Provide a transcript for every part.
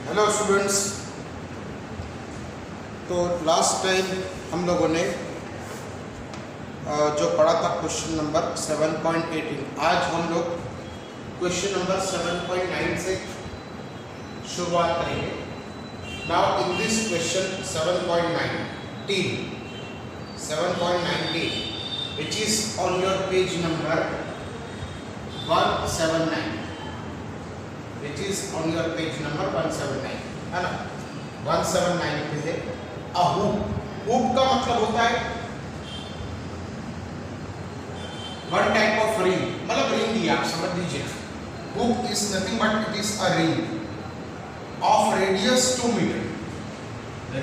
Hello students. तो last time हम लोगों ने जो पढ़ा था क्वेश्चन नंबर 7.18, आज हम लोग क्वेश्चन नंबर 7.9 से शुरुआत करेंगे। Now in this question 7.19 which is on your page number 179, which is on your page number 179 है ना। 179 पे है a hoop। hoop का मतलब होता है one type of ring, मतलब रिंग ही आप समझ लीजिए। hoop is nothing but it is a ring of radius 2 मीटर।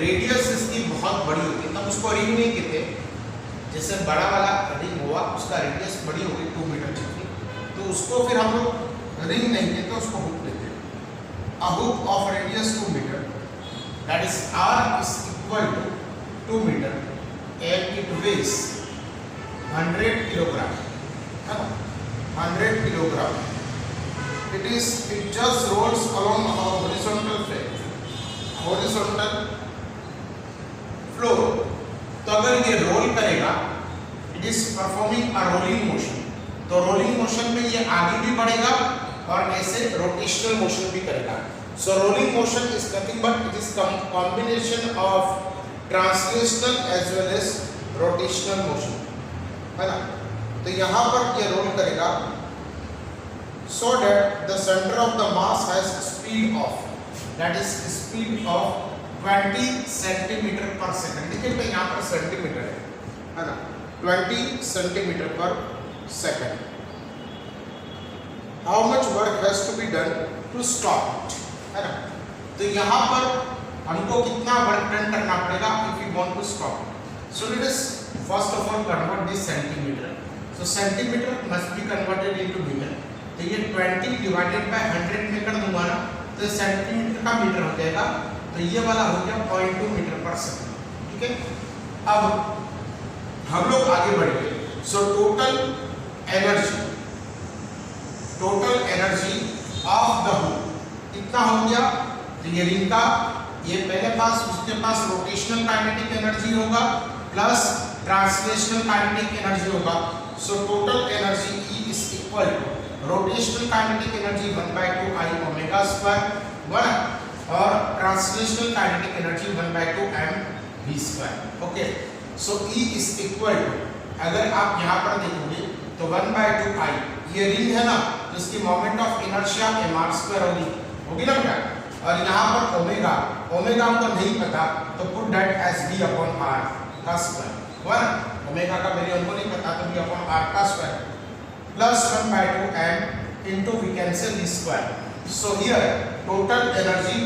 रेडियस इसकी बहुत बड़ी होती है, तब उसको रिंग नहीं कहते। जैसे बड़ा वाला रिंग हुआ उसका रेडियस बड़ी होगी 2 मीटर जितनी, तो उसको फिर हम लोग रिंग नहीं कहते, उसको हुक कहते हैं। A hoop of radius 2 meter, that is R is equal to 2 meter and it weighs 100 kilogram, 100 kilogram. It just rolls along a horizontal floor. तो अगर ये रोल करेगा, it is performing a rolling motion, तो rolling motion में ये आगे भी बढ़ेगा और ऐसे रोटेशनल मोशन भी करेगा। So rolling motion is nothing but it is combination of translational as well as rotational motion, है ना। तो यहाँ पर ये रोल करेगा so that the centre of the mass has speed of, that is speed of 20 centimetre per second. देखिए तो यहाँ पर सेंटीमीटर है ना, 20 centimetre per second. How much work has to be done to stop it, है ना। तो यहाँ पर हमको कितना वर्क डन करना पड़ेगा if we want to stop it. So let us first of all convert this centimeter. So centimeter must be converted into meter. तो ये 20 divided by 100 में कर दूंगा ना, तो सेंटीमीटर का मीटर हो जाएगा। तो ये वाला हो गया 0.2 मीटर पर सेकंड, ठीक है। अब हम लोग आगे बढ़ेंगे। सो total energy of the hook कितना हो गया। तो ये रिंग का ये पहले पास उसके पास रोटेशनल काइनेटिक एनर्जी होगा प्लस ट्रांसलेशनल काइनेटिक एनर्जी होगा। So total energy E is equal to rotational kinetic energy 1/2 I omega square 1 और translational kinetic energy 1/2 mv square. Okay, so E is equal to, अगर आप यहाँ पर देखोगे तो 1/2 I, ये रिंग है ना, तो इसकी moment of inertia mr square होगी ना बेटा। और यहाँ पर ओमेगा हमको नहीं पता, तो put that as v upon r का स्क्वायर। 1 ओमेगा का वैल्यू हमको नहीं पता, तो v अपॉन r का square plus 1/2 m into we can v square. So here total energy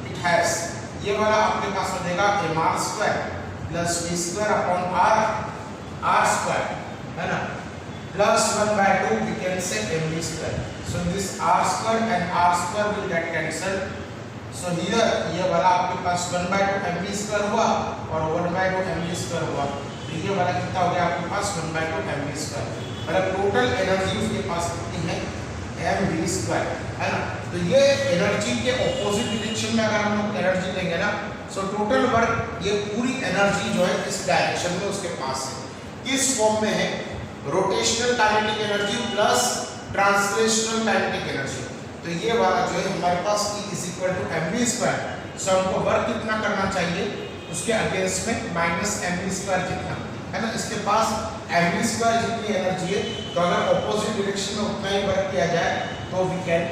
it has, ये वाला आपके पास हो जाएगा mr square plus v square upon r square, है ना, plus 1/2 we can say mv square. So this r square and r square will get cancelled. So here ये वाला आपके पास 1/2 mv square हुआ और 1/2 mv square हुआ, तो ये वाला कितना हो गया आपके पास 1/2 mv square। मतलब टोटल एनर्जी उसके पास कितनी है mv square, है ना। तो ये एनर्जी के ऑपोजिट डायरेक्शन में अगर हम लोग एनर्जी लेंगे ना, सो टोटल वर्क ये पूरी एनर्जी जो है इस डायरेक्शन में उसके पास है। किस फॉर्म में है? Rotational kinetic energy plus translational kinetic energy. तो ये वाला जो है हमारे पास E is equal to mv square. So हमको वर्क कितना करना चाहिए उसके अगेंस्ट में माइनस mv स्क्वायर जितना, है ना। इसके पास mv स्क्वायर जितनी एनर्जी है, तो अगर ऑपोजिट डायरेक्शन में उतना ही वर्क किया जाए तो वी कैन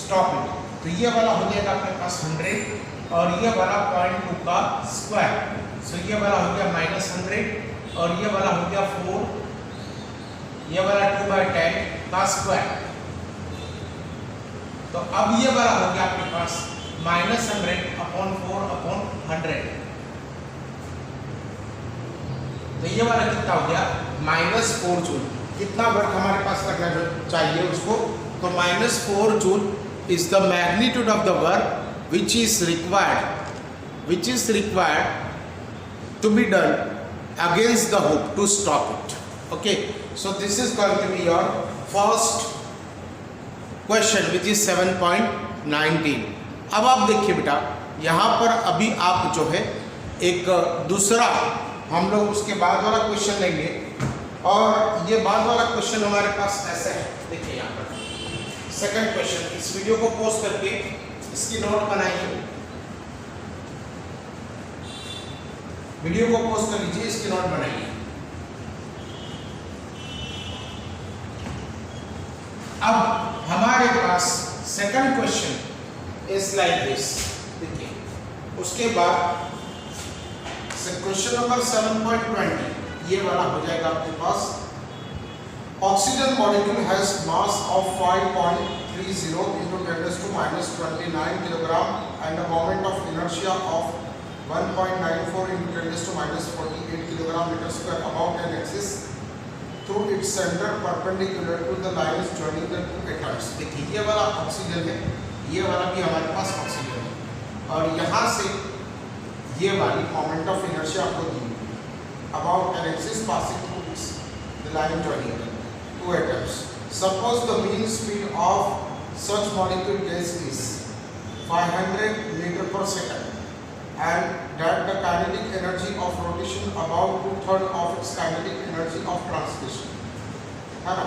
स्टॉप इट। तो ये वाला हो जाएगा अपने पास 100 और ये वाला 0.2 का स्क्वायर। सो ये वाला हो गया -100 और ये वाला हो गया 4, ये वाला 2/10 का स्क्वायर। तो अब ये वाला हो गया आपके पास -100 अपॉन 4 अपॉन 100। तो ये वाला कितना हो गया -4 जूल। कितना वर्क हमारे पास लगना चाहिए उसको, तो -4 joule is the magnitude of the work which is required to be done against the hook to stop it. Okay, so this is going to be your first question which is 7.19। अब आप देखिए बेटा, यहाँ पर अभी आप जो है एक दूसरा हम लोग उसके बाद वाला क्वेश्चन लेंगे, और ये बाद वाला क्वेश्चन हमारे पास ऐसा है, देखिए यहाँ पर सेकंड क्वेश्चन। इस वीडियो को पॉज करके इसकी नोट बनाइए, वीडियो को पॉज कर लीजिए, इसकी नोट बनाइए। अब हमारे पास second question is like this, देखिए उसके बाद क्वेश्चन नंबर 7.20 ये वाला हो जाएगा आपके पास। Oxygen molecule has mass of 5.30 into 10⁻29 kilogram and a moment of inertia of 1.94 into 10⁻48 kilogram metre square about an axis through its centre perpendicular to the lines joining the two atoms. देखिए ये वाला oxygen है, ये वाला भी हमारे पास oxygen है, और यहाँ से ये वाली मोमेंट ऑफ इनर्शिया आपको दी about an axis passing through its the line joining the two atoms. Suppose the mean speed of such molecule gas is 500 metre पर second and that the kinetic energy of rotation about 2/3 of its kinetic energy of translation, है ना।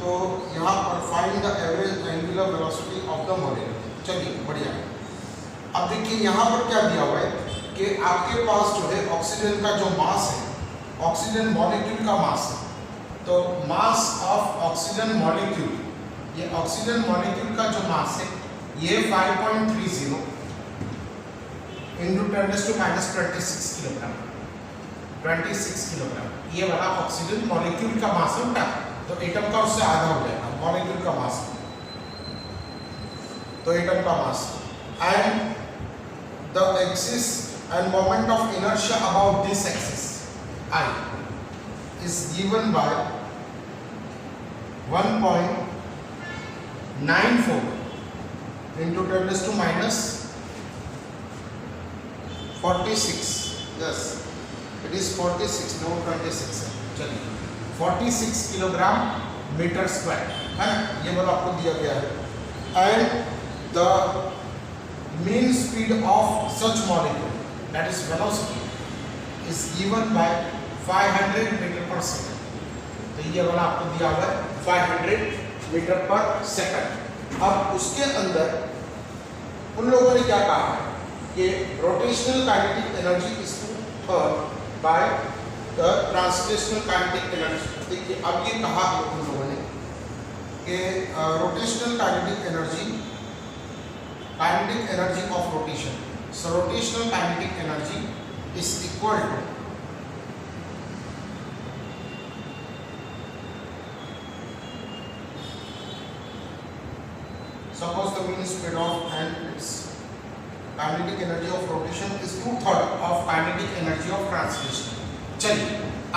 तो यहाँ पर find the average angular velocity of the molecule। चलिए बढ़िया। अब देखिए यहाँ पर क्या दिया हुआ है कि आपके पास जो है ऑक्सीजन का जो मास है, ऑक्सीजन मॉलिक्यूल का मास है, तो मास ऑफ ऑक्सीजन मॉलिक्यूल, ये ऑक्सीजन मॉलिक्यूल का जो मास है ये 5.30 into 10⁻26 किलोग्राम, 26 किलोग्राम, ये वाला ऑक्सीजन मॉलिक्यूल का मास है उनका, तो एटम का उससे आधा हो जाएगा, मॉलिक्यूल का मास, तो एटम का mass. And the axis and moment of inertia about this axis I is given by 1.94 into 10⁻46, yes it is 46, no 26 है। चलिए 46 किलोग्राम मीटर स्क्वायर है ना, ये वाला आपको दिया गया है। And the mean speed of such molecule that is velocity is given by 500 metre पर सेकंड, तो ये वाला आपको दिया हुआ है 500 मीटर पर सेकंड। अब उसके अंदर उन लोगों ने क्या कहा है कि rotational kinetic energy is by the translational kinetic energy. देखिए अब ये कहा उन लोगों ने कि rotational kinetic energy of rotation, so rotational kinetic energy is equal to suppose the mean speed of and its kinetic energy of rotation is 2/3 of kinetic energy of translation। चलिए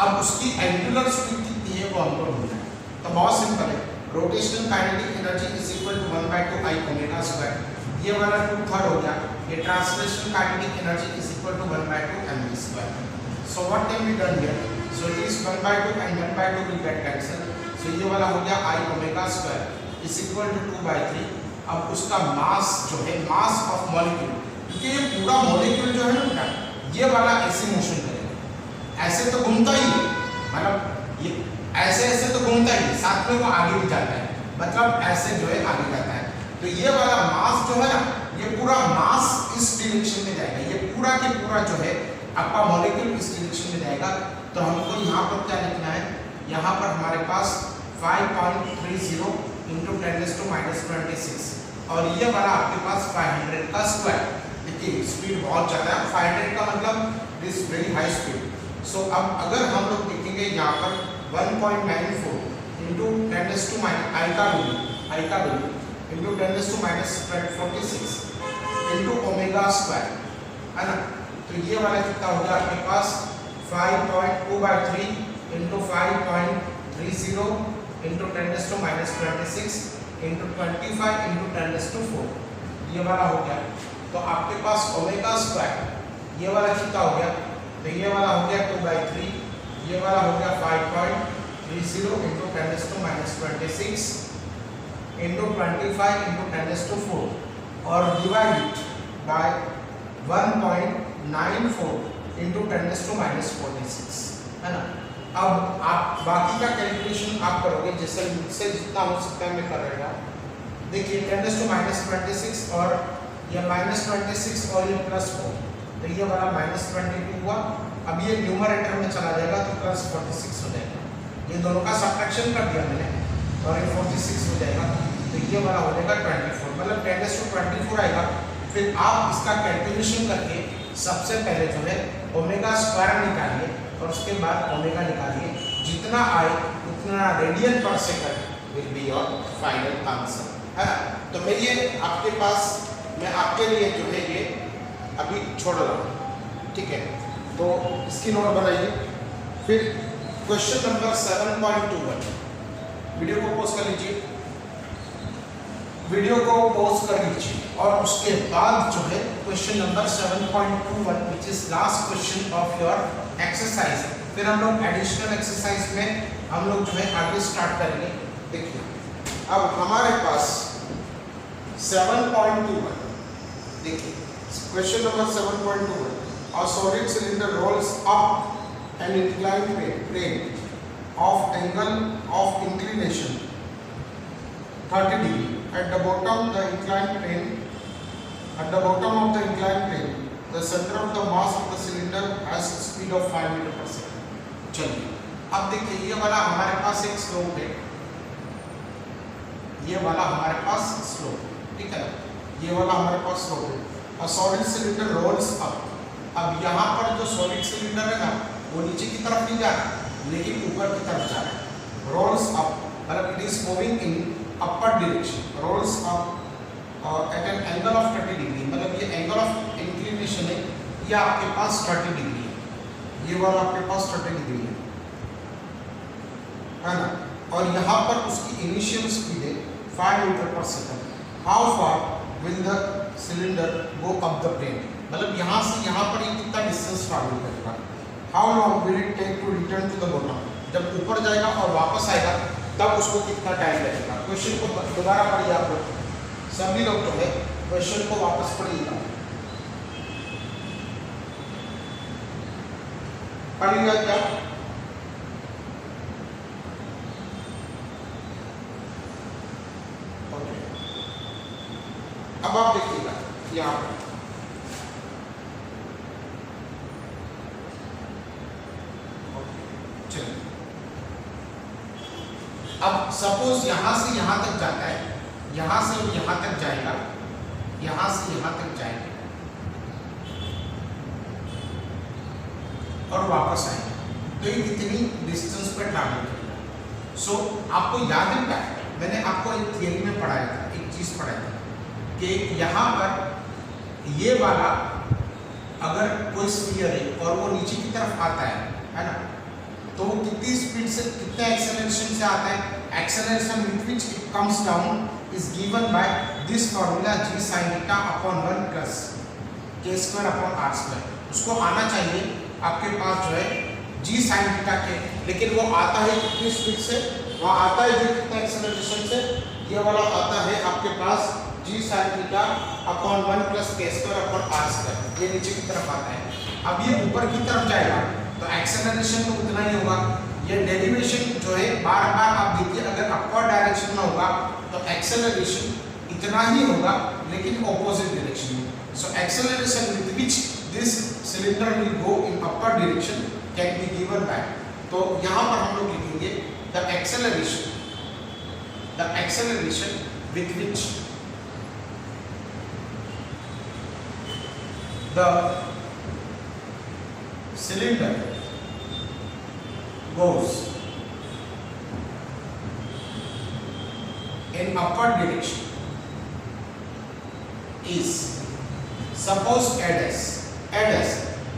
अब उसकी एंगुलर स्पीड कितनी है वो हमको ढूंढना है, तो बहुत सिंपल है, rotational kinetic energy is equal to 1/2 I omega square, ये वाला 2/3 हो गया, ये translational kinetic energy is equal to 1/2 mv square. So what can be done here, so it is 1/2 and 1/2 will get cancel, so ये वाला हो गया I omega square is equal to 2/3। अब उसका मास जो है, मास ऑफ मॉलिक्यूल, क्योंकि ये पूरा मॉलिक्यूल जो है ना ये वाला ऐसे मोशन करेगा, ऐसे तो घूमता ही है, मतलब ये ऐसे ऐसे तो घूमता ही है, साथ में वो आगे भी जाता है, मतलब ऐसे जो है आगे जाता है, तो ये वाला मास जो है ना, ये पूरा मास इस डायरेक्शन में जाएगा, ये पूरा के पूरा जो है आपका मॉलिक्यूल इस डायरेक्शन में जाएगा। तो हमको यहाँ पर क्या लिखना है, यहाँ पर हमारे पास 5.30 into 10⁻26 और ये वाला आपके पास 500 का स्क्वायर। देखिए स्पीड बहुत ज़्यादा है, 500 का मतलब दिस वेरी हाई स्पीड। सो अब अगर हम लोग देखेंगे यहाँ पर 1.94 into 10⁻I का value into 10⁻46 into omega square, है ना, तो ये वाला कितना हो गया आपके पास 5.2/3 into 5.30 into 10⁻26 into 25 into 10⁻4, ये वाला हो गया। तो आपके पास ओमेगा स्क्वायर ये वाला कितना हो गया, तो ये वाला हो गया 2/3, ये वाला हो गया 5.30 into 10⁻26 into 25 into 10⁻4 और डिवाइड बाय 1.94 इंटू 10⁻⁴⁴ है ना। अब आप बाकी का कैलकुलेशन आप करोगे, जैसे मुझसे जितना हो सकता है मैं कर रहा हूँ। देखिए 10⁻26 और ये -26 और ये +4, तो ये वाला -22 हुआ। अब ये न्यूमरेटर में चला जाएगा तो +46 हो जाएगा। ये दोनों का सब्ट्रैक्शन कर दिया मैंने और ये 46 हो जाएगा, तो ये वाला हो जाएगा 24, मतलब 10⁻24 आएगा। फिर आप इसका कैलकुलेशन करके सबसे पहले जो है ओमेगा स्क्वायर निकालिए और उसके बाद ओमेगा निकालिए, जितना आए उतना radian per second will be your final answer, है ना। तो मैं ये आपके पास, मैं आपके लिए जो है ये अभी छोड़ रहा हूँ, ठीक है। तो इसकी नोट बनाइए। फिर क्वेश्चन नंबर 7.21, वीडियो को पॉज कर लीजिए, वीडियो को पॉज कर लीजिए और उसके बाद जो है question number 7.21 which is last question of your exercise. फिर हम लोग एडिशनल एक्सरसाइज में हम लोग जो है आगे स्टार्ट करेंगे। देखिए अब हमारे पास 7.21, देखिए question number 7.21, a solid cylinder rolls up an inclined plane of angle of inclination 30 degree. At the bottom of the inclined plane, the center of the mass of the cylinder has a speed of 5 metre पर second. चलिए अब देखिए ये वाला हमारे पास एक slope है, ये वाला हमारे पास स्लोप, ठीक है, ये वाला हमारे पास स्लोप है। A solid cylinder rolls up। अब यहाँ पर जो सॉलिड सिलेंडर है ना वो नीचे की तरफ नहीं जा रहा, लेकिन ऊपर की तरफ जा रहा है। रोल्स अप मतलब it is moving in upper direction, rolls up at an angle of 30 degree, मतलब ये एंगल ऑफ इंक्लिनेशन है, ये आपके पास 30 डिग्री है, ये वाला आपके पास 30 डिग्री है ना। और यहाँ पर उसकी इनिशियल स्पीड है 5 मीटर पर second. How far will the cylinder go up the plane, मतलब यहाँ से यहाँ पर ये कितना डिस्टेंस ट्रैवल करेगा। How long will it take to return to the bottom, जब ऊपर जाएगा और वापस आएगा तब उसको कितना टाइम लगेगा। क्वेश्चन को दोबारा पढ़िए आप लोग, सभी लोग जो है क्वेश्चन को वापस पढ़िएगा, पढ़िएगा क्या। अब आप देखिएगा यहाँ पर अब सपोज यहां से यहां तक जाता है, यहां से यहां तक जाएगा, यहां से यहां तक जाएगा और वापस आएगा, तो ये कितनी डिस्टेंस पर ट्रैवल करेगा। सो आपको याद है क्या, मैंने आपको एक थियरी में पढ़ाया था, एक चीज पढ़ाई थी कि यहाँ पर ये वाला अगर कोई स्फीयर है और वो नीचे की तरफ आता है ना, तो वो कितनी स्पीड से, कितने एक्सेलरेशन से आता है। Acceleration with which it comes down is given by this formula g sin theta upon 1 plus k square upon r square. उसको आना चाहिए आपके पास जो है g sin थीटा के, लेकिन वो आता है कितनी स्पीड से, वहाँ आता है जो कितना एक्सेलरेशन से, ये वाला आता है आपके पास g sin theta upon 1 plus k square upon r square, ये नीचे की तरफ आता है। अब ये ऊपर की तरफ जाएगा तो एक्सेलरेशन तो उतना ही होगा। ये डेरिवेशन जो है बार बार आप देखिए, अगर अपवर्ड डायरेक्शन में होगा तो एक्सेलरेशन इतना ही होगा, लेकिन ऑपोजिट डायरेक्शन में। So acceleration with which this cylinder will go in upper direction can be given by, तो यहाँ पर हम लोग लिखेंगे the acceleration with which the cylinder goes in upward direction is, suppose ADS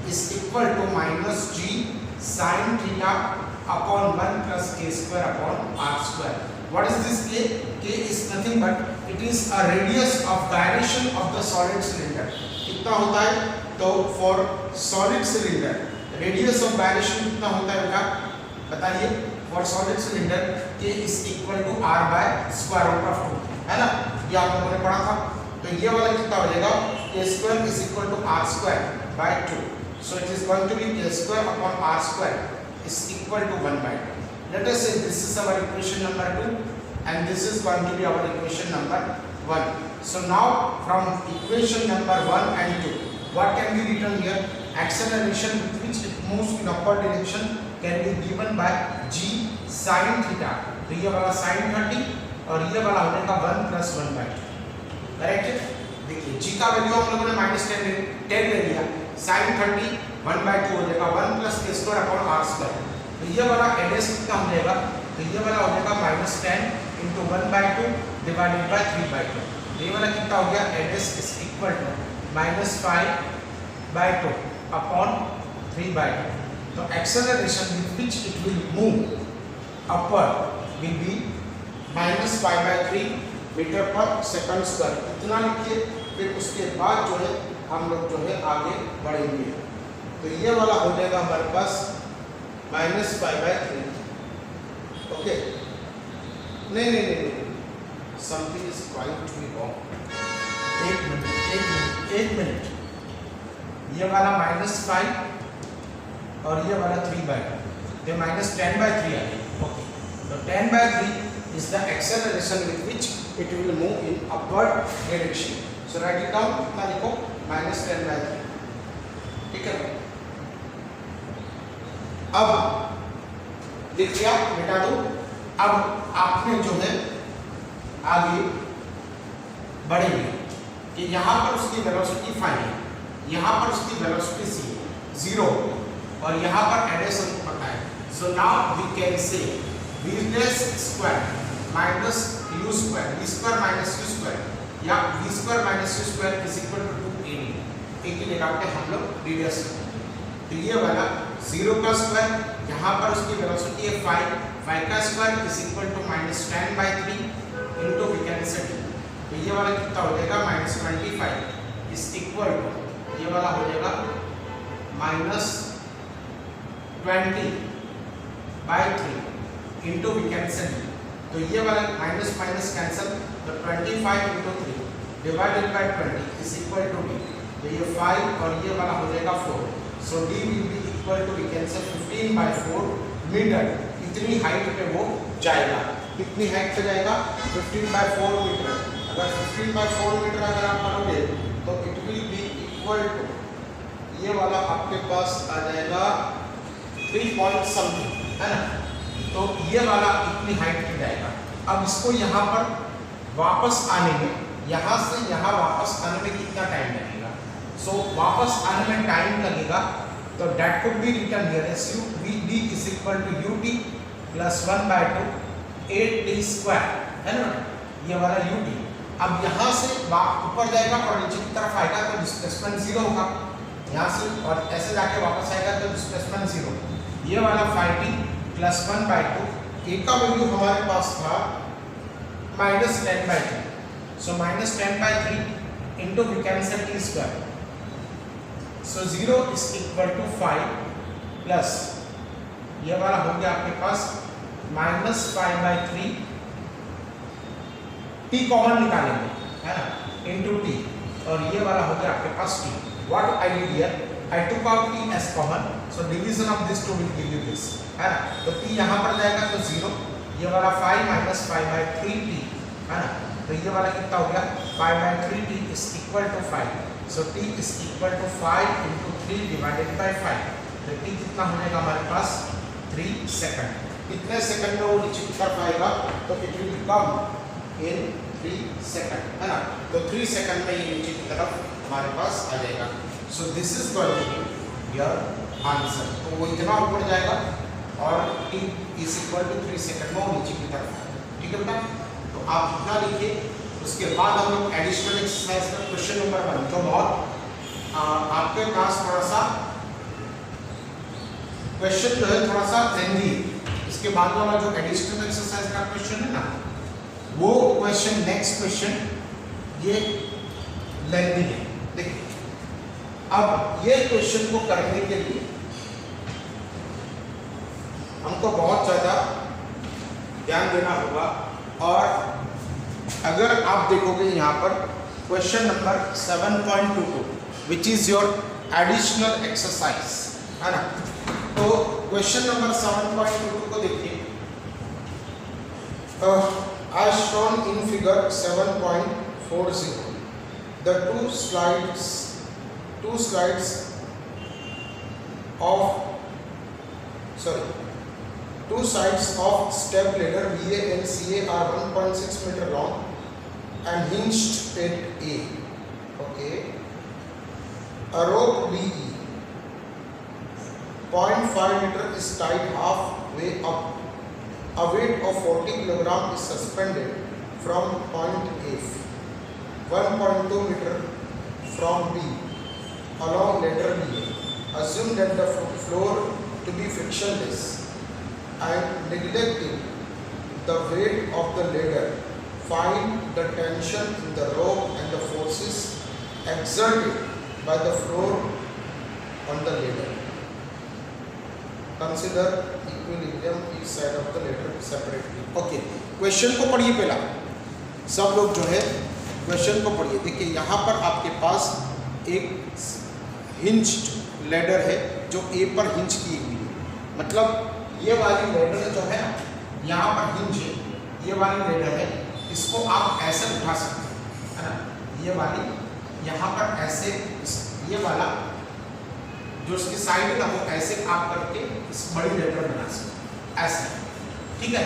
is equal to minus g sin theta upon 1 plus k square upon r square. What is this k? K is nothing but it is a radius of gyration of the solid cylinder. कितना होता है, तो for solid cylinder radius of gyration कितना होता है बेटा बताइए। For solid cylinder k is equal to r by square root of 2, है ना, ये आप लोगों ने पढ़ा था। तो ये वाला कितना हो जाएगा a square is equal to r square by 2. So it is going to be a square upon r square is equal to 1 by 2. Let us say this is our equation number 2 and this is going to be our equation number 1. So now from equation number 1 and 2, what can be written here? Acceleration with which it moves in upward direction can be given by g sin theta. तो ये वाला sin 30 और ये वाला होने का 1 plus 1 by 2. Correct है? देखिए g का वैल्यू हम लोगों ने -10 ले लिया, sin 30 1 by 2 हो जाएगा 1 plus a square upon r square. तो ये वाला एड्रेस कितना हो जाएगा? तो ये वाला हो जाएगा -10 into 1 by 2 divided by 3 by 2. ये वाला कितना हो गया? Address is equal to -5 by 2 upon 3 by 2. तो acceleration with which it will move upward will be -5 by 3 metre पर सेकंड स्क्वायर. इतना लिखिए, फिर उसके बाद जो है हम लोग जो है आगे बढ़ेंगे. तो ये वाला हो जाएगा हमारे पास -5 by 3. ओके, नहीं, something is going to be wrong. एक मिनट. ये वाला -5 और ये वाला 3 by 2, तो -10 by 3 आ गया. ओके, तो 10 by 3 is the acceleration with which it will move in upward direction. So write it down. कितना लिखो? -10 by 3. ठीक है. अब लिख दिया, मिटा दो. अब आपने जो है आगे बढ़ेंगे कि यहाँ पर उसकी वेलोसिटी 5 है, यहाँ पर उसकी वेलोसिटी c 0 और यहाँ पर एड्रेस हमको पता है. So now we can say v square minus u square, v square minus u square या v square minus u square is equal to 2ad. एक ही निकाल के हम लोग रेडियस. तो ये वाला 0 का स्क्वायर, यहाँ पर उसकी वेलोसिटी है 5 का square is equal to -10 by 3 into we can say 2. तो ये वाला कितना हो जाएगा? -25 इज इक्वल टू ये वाला हो जाएगा -20 by 3 into we can say 2. तो ये वाला माइनस कैंसिल, तो 25 into 3 divided by 20 is equal to d. तो ये 5 और ये वाला हो जाएगा 4. So d will be equal to we can say 15 by 4 metre. इतनी हाइट पे वो जाएगा. कितनी हाइट पे जाएगा? 15 by 4 मीटर. अगर 15 by 4 मीटर अगर आप मानोगे तो it will be equal to ये वाला आपके पास आ जाएगा 3 point something, है ना. तो ये वाला इतनी हाइट पे जाएगा. अब इसको यहाँ पर वापस आने में, यहाँ से यहाँ वापस आने में कितना टाइम लगेगा? सो वापस आने में टाइम लगेगा, तो that could be written here as u v d is equal to ut plus 1 by 2 8t square, है ना. ये वाला ut. अब यहाँ से ऊपर जाएगा और नीचे की तरफ आएगा तो डिस्प्लेसमेंट 0 होगा. यहाँ से और ऐसे जाके वापस आएगा तो डिस्प्लेसमेंट 0. ये वाला 5t प्लस 1 by 2. a का वैल्यू हमारे पास था -10 by 3. So -10 by 3 into we can say t square. So 0 is equal to 5 plus ये वाला हो गया आपके पास -5 by 3. t कॉमन निकालेंगे, है ना, इंटू t और ये वाला हो गया आपके पास t. What I did here? I took out t as common, so division of these two will give you this, है ना. तो t यहाँ पर जाएगा तो 0. ये वाला 5 minus 5 by 3t, है ना. तो ये वाला कितना हो गया? 5 by 3t is equal to 5. So t is equal to 5 into 3 divided by 5. तो t कितना हो जाएगा हमारे पास? 3 सेकंड. कितने सेकंड में वो नीचे की तरफ आएगा? तो it will come in 3 second, है ना. तो 3 सेकंड में ये नीचे की तरफ हमारे पास आ जाएगा. So this is going to be your answer. तो वो इतना ऊपर जाएगा और t is equal to 3 second में वो नीचे की तरफ. ठीक है बेटा. तो आप इतना लिखिए. उसके बाद हम लोग एडिशनल एक्सरसाइज का क्वेश्चन नंबर 1 जो बहुत आपके पास थोड़ा सा क्वेश्चन जो है थोड़ा सा लेंथी. इसके बाद वाला जो एडिशनल एक्सरसाइज का क्वेश्चन है ना, वो क्वेश्चन नेक्स्ट क्वेश्चन ये लेंथी है. देखिए अब ये क्वेश्चन को करने के लिए हमको बहुत ज़्यादा ध्यान देना होगा. और अगर आप देखोगे यहाँ पर question number 7.22 which is your additional exercise, है ना। तो क्वेश्चन नंबर 7.22 को देखिए, as shown in figure 7.40, the two sides of step ladder VA and CA are 1.6 meter long and hinged at A. Okay. A rope BE 0.5 meter is tied halfway up. A weight of 40 kg is suspended from point A, 1.2 meter from B along ladder BA. Assume that the floor to be frictionless and neglecting the weight of the ladder. Find the tension in the rope and the forces exerted by the floor on the ladder. Consider equilibrium each side of the ladder separately. Okay, question को पढ़िए पहला, सब लोग जो है question को पढ़िए। देखिए यहाँ पर आपके पास एक हिंज्ड लैडर है जो ए पर हिंज की हुई है, मतलब ये वाली लैडर जो है यहाँ पर हिंज है, ये वाली लैडर है, इसको आप ऐसे उठा सकते हैं, है ना। ये वाली यहाँ पर ऐसे, ये वाला जो उसकी साइड है ना वो ऐसे आप करके इस बड़ी लैडर बना सकते हैं, ऐसे, ठीक है।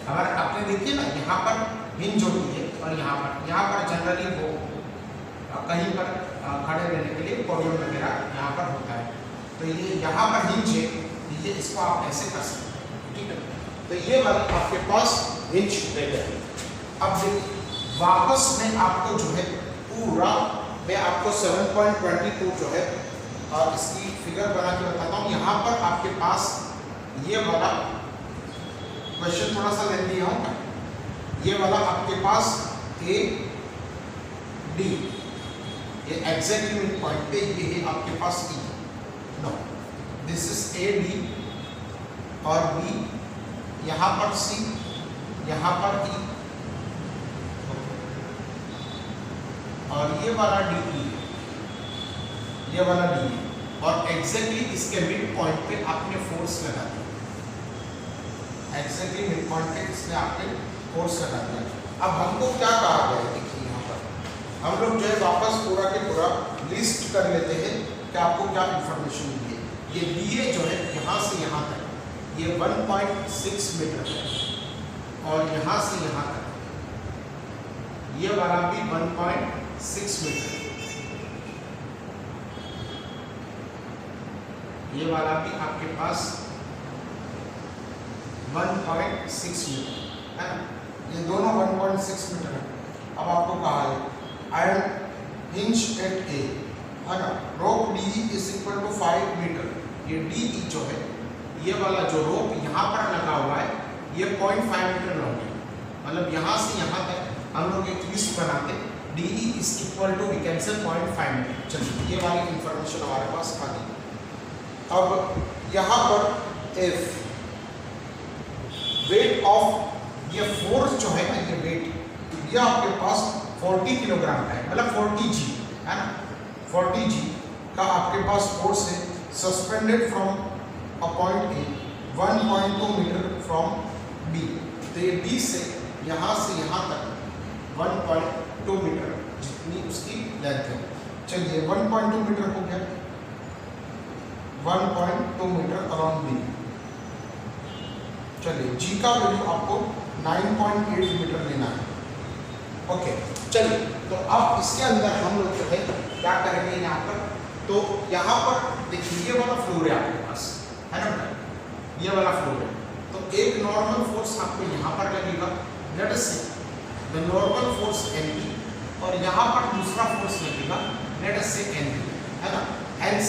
अगर आपने देखिए ना यहाँ पर हिंज होती है और यहाँ पर जनरली वो कहीं पर खड़े रहने के लिए पोडियम वगैरह यहाँ पर होता है, तो ये यहाँ पर हिंज है, ये इसको आप ऐसे कर सकते हैं, ठीक है। तो ये वाली आपके पास हिंज लैडर है। अब देखिए वापस में आपको जो है पूरा मैं आपको 7.22 जो है और इसकी फिगर बना के बताता हूँ। यहाँ पर आपके पास ये वाला क्वेश्चन थोड़ा सा लेंदी है, ये वाला आपके पास ए डी, ये एग्जैक्टली मिड पॉइंट पे ये है आपके पास E, no this is A D और बी, यहाँ पर सी, यहाँ पर ई और ये वाला डी ई, ये वाला डी ई, और एग्जैक्टली इसके मिड पॉइंट पे आपने फोर्स लगा दिया, एग्जैक्टली मिड पॉइंट पे इसने आपने फोर्स लगा दिया। अब हमको क्या कहा गया है, देखिए यहाँ पर हम लोग जो है वापस पूरा के पूरा लिस्ट कर लेते हैं कि आपको क्या इंफॉर्मेशन दी है। ये BA जो है यहाँ से यहाँ तक ये 1.6 मीटर है और यहाँ से यहाँ तक ये वाला भी 1.6 मीटर, ये वाला भी आपके पास 1.6 मीटर है ना, ये दोनों 1.6 मीटर है। अब आपको कहा है आयरन हिंज एट ए, है ना, rope DE is equal to 5 metre. ये DE जो है, ये वाला जो रोप यहाँ पर लगा हुआ है ये 0.5 मीटर लॉन्ग है, मतलब यहाँ से यहाँ तक हम लोग एक लिस्ट बनाते DE is equal to we can say 0.5 metre. चलिए ये वाली इंफॉर्मेशन हमारे पास आ गई। अब यहाँ पर F वेट ऑफ ये फोर्स जो है ना, ये वेट ये आपके पास 40 किलोग्राम का है, मतलब 40 G है ना, 40 G का आपके पास फोर्स है suspended from a point A 1.2 metre from B। तो ये B से यहाँ तक 1.2 मीटर जितनी उसकी लेंथ है। चलिए 1.2 मीटर हो गया, 1.2 मीटर अराउंड B। चलिए G का वैल्यू आपको 9.8 मीटर लेना है। ओके, चलिए तो अब इसके अंदर हम लोग जो है क्या करेंगे यहाँ पर, तो यहाँ पर देखिए ये वाला फ्लोर है आपके पास, है ना, ये वाला फ्लोर है। तो एक नॉर्मल फोर्स आपको यहाँ पर लगेगा, लेट अस से द नॉर्मल फोर्स NP, और यहाँ पर दूसरा फोर्स लगेगा लेट अस से NP, है ना। हेंस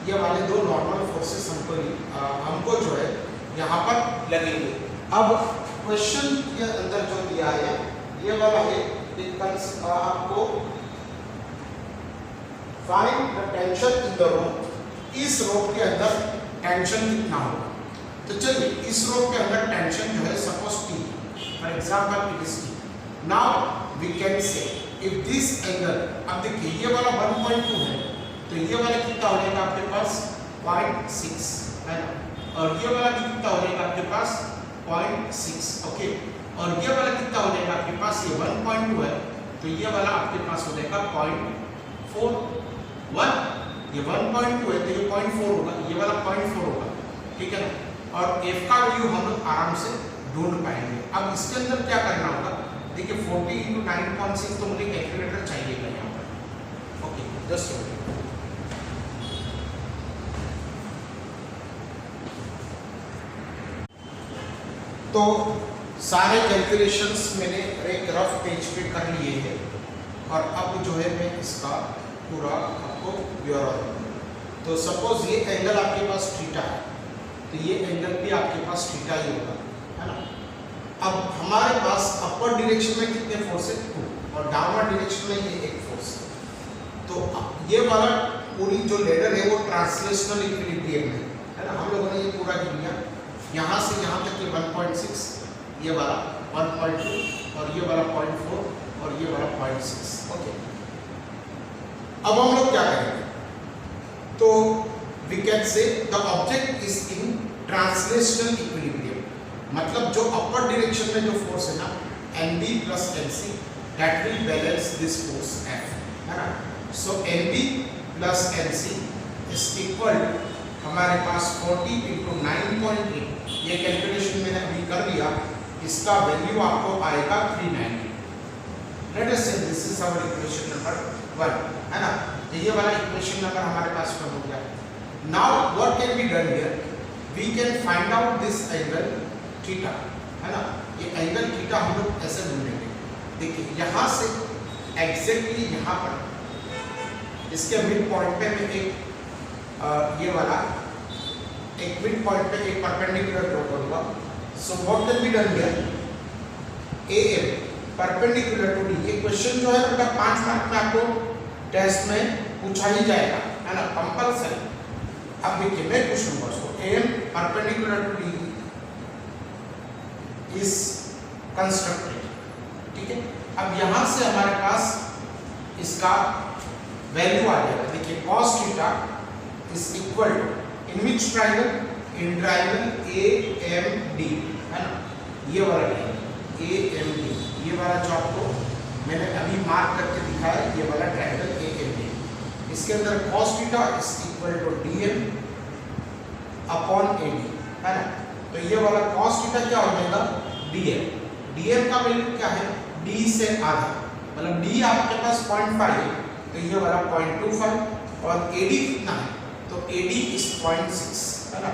ये वाले दो नॉर्मल फोर्सेस हमको जो है यहाँ पर लगेंगे। अब क्वेश्चन के अंदर जो दिया है ये वाला है, आपको find the tension in the rope, इस रोप के अंदर टेंशन कितना होगा। तो चलिए इस रोप के अंदर टेंशन जो है suppose T, for example it is T। Now we can say if this angle, अब देखिए ये वाला 1.2 है तो ये वाला कितना हो जाएगा आपके पास 0.6 है ना, और ये वाला भी कितना हो जाएगा आपके पास 0.6, ओके, और ये वाला कितना हो जाएगा आपके पास, ये 1.2 है तो ये वाला आपके पास हो जाएगा 0.41, ये 1.2 है तो ये 0.4 होगा, ये वाला 0.4 होगा, ठीक है ना, और f का वैल्यू हम लोग आराम से ढूंढ पाएंगे। अब इसके अंदर क्या करना होगा, देखिए 40 × 9.6 तो मुझे कैलकुलेटर चाहिएगा यहाँ पर, ओके, जस्ट तो सारे कैलकुलेशंस मैंने एक रफ पेज पे कर लिए हैं और अब जो है मैं इसका पूरा आपको ब्यौरा दूंगा। तो सपोज ये एंगल आपके पास थीटा है तो ये एंगल भी आपके पास थीटा ही होगा, है ना। अब हमारे पास अपर डायरेक्शन में कितने फोर्स है 2 और डाउनवर्ड डायरेक्शन में ये एक फोर्स है। तो ये वाला पूरी जो लेडर है वो ट्रांसलेशनल इक्विलिब्रियम है ना। हम लोगों ने ये पूरा लिया यहाँ से यहाँ तक ये 1.6, ये वाला 1.2 और ये वाला 0.4 और ये वाला 0.6, ओके। अब हम लोग क्या करेंगे, तो we can say the object is in translational equilibrium, मतलब जो अपर डायरेक्शन में जो फोर्स है ना NB plus NC that will balance this force F, है ना। So NB plus NC is equal to हमारे पास 40 × 9.8, ये कैलकुलेशन मैंने अभी कर दिया, इसका वैल्यू आपको आएगा 390। Let us say this is our equation number 1, है ना। ये वाला इक्वेशन नंबर हमारे पास हो गया। Now what can be done here, we can find out this angle theta, है ना। ये एंगल थीटा हम लोग ऐसे ढूंढेंगे, देखिए यहाँ से एग्जैक्टली यहाँ पर इसके मिड पॉइंट पे मैं एक ये वाला एक मिड पॉइंट पे एक परपेंडिकुलर ड्रॉ करूंगा। So what can be done here, AM perpendicular to D। ये क्वेश्चन जो है बेटा 5 मार्क में आपको टेस्ट में पूछा ही जाएगा, है ना, कंपल्सरी। अब देखिए मैं पूछूंगा उसको, AM perpendicular to D is constructed, ठीक है। अब यहाँ से हमारे पास इसका वैल्यू आ जाएगा, देखिए cos theta is equal to in which triangle, in triangle AMD, है ना, ये वाला AMD, ये वाला जो आपको मैंने अभी मार्क करके दिखाया, ये वाला ट्रायंगल AMD, इसके अंदर cos theta is equal to DM upon AD, है ना। तो ये वाला cos थीटा क्या हो जाएगा DM, DM का वैल्यू क्या है D से आधा, मतलब D आपके पास 0.5 है तो ये वाला 0.25 और AD कितना है तो AD इज 0.6, है ना,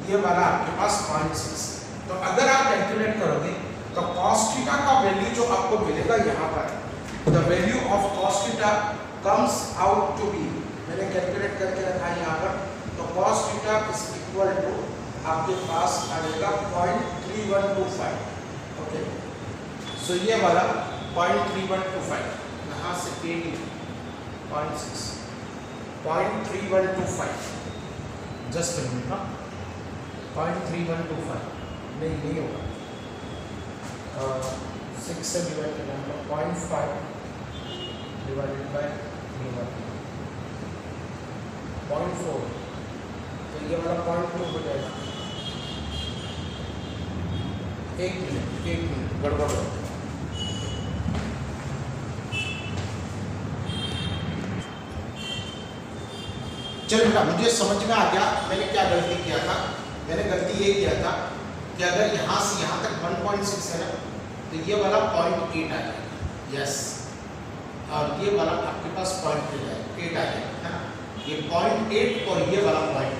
ये वाला आपके पास 0.6। तो अगर आप कैलकुलेट करोगे तो cos थीटा का वैल्यू जो आपको मिलेगा यहाँ पर, the value of cos theta comes out to be, मैंने कैलकुलेट करके रखा है यहाँ पर, तो cos theta is equal to आपके पास आएगा 0.3125, ओके। सो ये वाला 0.3125, यहाँ से AD 0.6 0.3125, जस्ट a minute, 0.3125 नहीं होगा, 6 से डिवाइड करना होगा, 0.5 डिवाइडेड बाय 0.4, तो ये वाला 0.2 हो जाएगा। एक मिनट गड़बड़ हो, चलो बेटा मुझे समझ में आ गया मैंने क्या गलती किया था। मैंने गलती ये किया था कि अगर यहाँ से यहाँ तक 1.6 है ना तो ये वाला 0.8 आ जाएगा, यस, और ये वाला आपके पास 0.8 आ जाएगा, है ना। ये 0.8 और ये वाला 0.8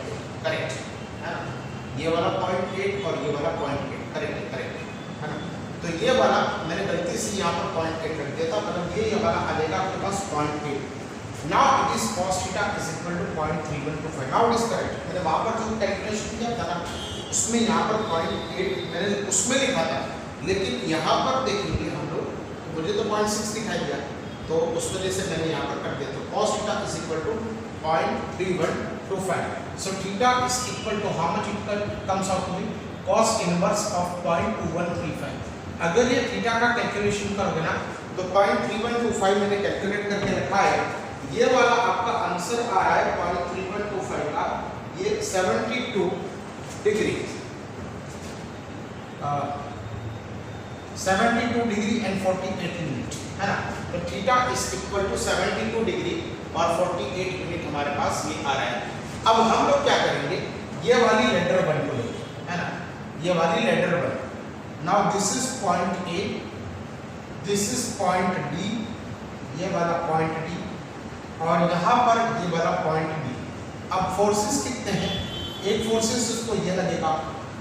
करेक्ट है ना, ये वाला 0.8 और ये वाला 0.8 करेक्ट है ना। तो ये वाला मैंने गलती से यहाँ पर 0.8 रख दिया था, मतलब ये वाला आ जाएगा आपके पास 0.8। Now it is cos theta is equal to 0.3125. Now it is correct. मैंने वहाँ पर जो कैलकुलेशन किया था ना उसमें यहाँ पर 0.8 मैंने उसमें लिखा था, लेकिन यहाँ पर देखेंगे हम लोग तो मुझे तो 0.6 दिखाई दिया, तो उस वजह से मैंने यहाँ पर कर दिया। तो cos theta is equal to 0.3125. So theta is equal to how much it comes out to be cos inverse of 0.2135. अगर ये थीटा का कैलकुलेशन करोगे ना तो 0.3125 मैंने कैलकुलेट करके रखा है। ये वाला आपका आंसर आ रहा है 0.3125 का, ये 72 डिग्री 72 डिग्री एंड 48 मिनट है ना। तो theta is equal to 72 degree और 48 मिनट हमारे पास ये आ रहा है। अब हम लोग क्या करेंगे, ये वाली लेटर वन को लेंगे है ना, ये वाली letter one. Now this is point A, this is point D, ये वाला पॉइंट डी, और यहाँ पर ये वाला पॉइंट बी। अब फोर्सेस कितने हैं, एक फोर्सेस उसको ये लगेगा।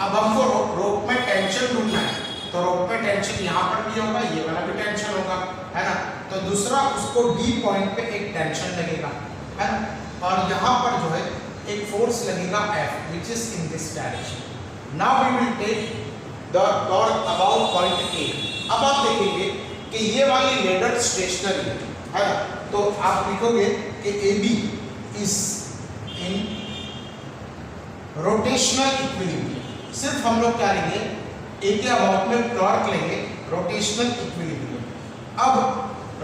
अब हमको रोप में टेंशन ढूंढना है, तो रोप में टेंशन यहाँ पर भी होगा, ये वाला भी टेंशन होगा है ना। तो दूसरा उसको डी पॉइंट पे एक टेंशन लगेगा है ना, और यहाँ पर जो है एक फोर्स लगेगा F which is in this direction. Now we will take the torque about point A. अब आप देखेंगे कि ये वाली लेडर स्टेशनरी है ना, तो आप लिखोगे कि AB is in rotational equilibrium। सिर्फ हम लोग क्या लेंगे, A के अबाउट में टॉर्क लेंगे रोटेशनल इक्विलिब्रियम। अब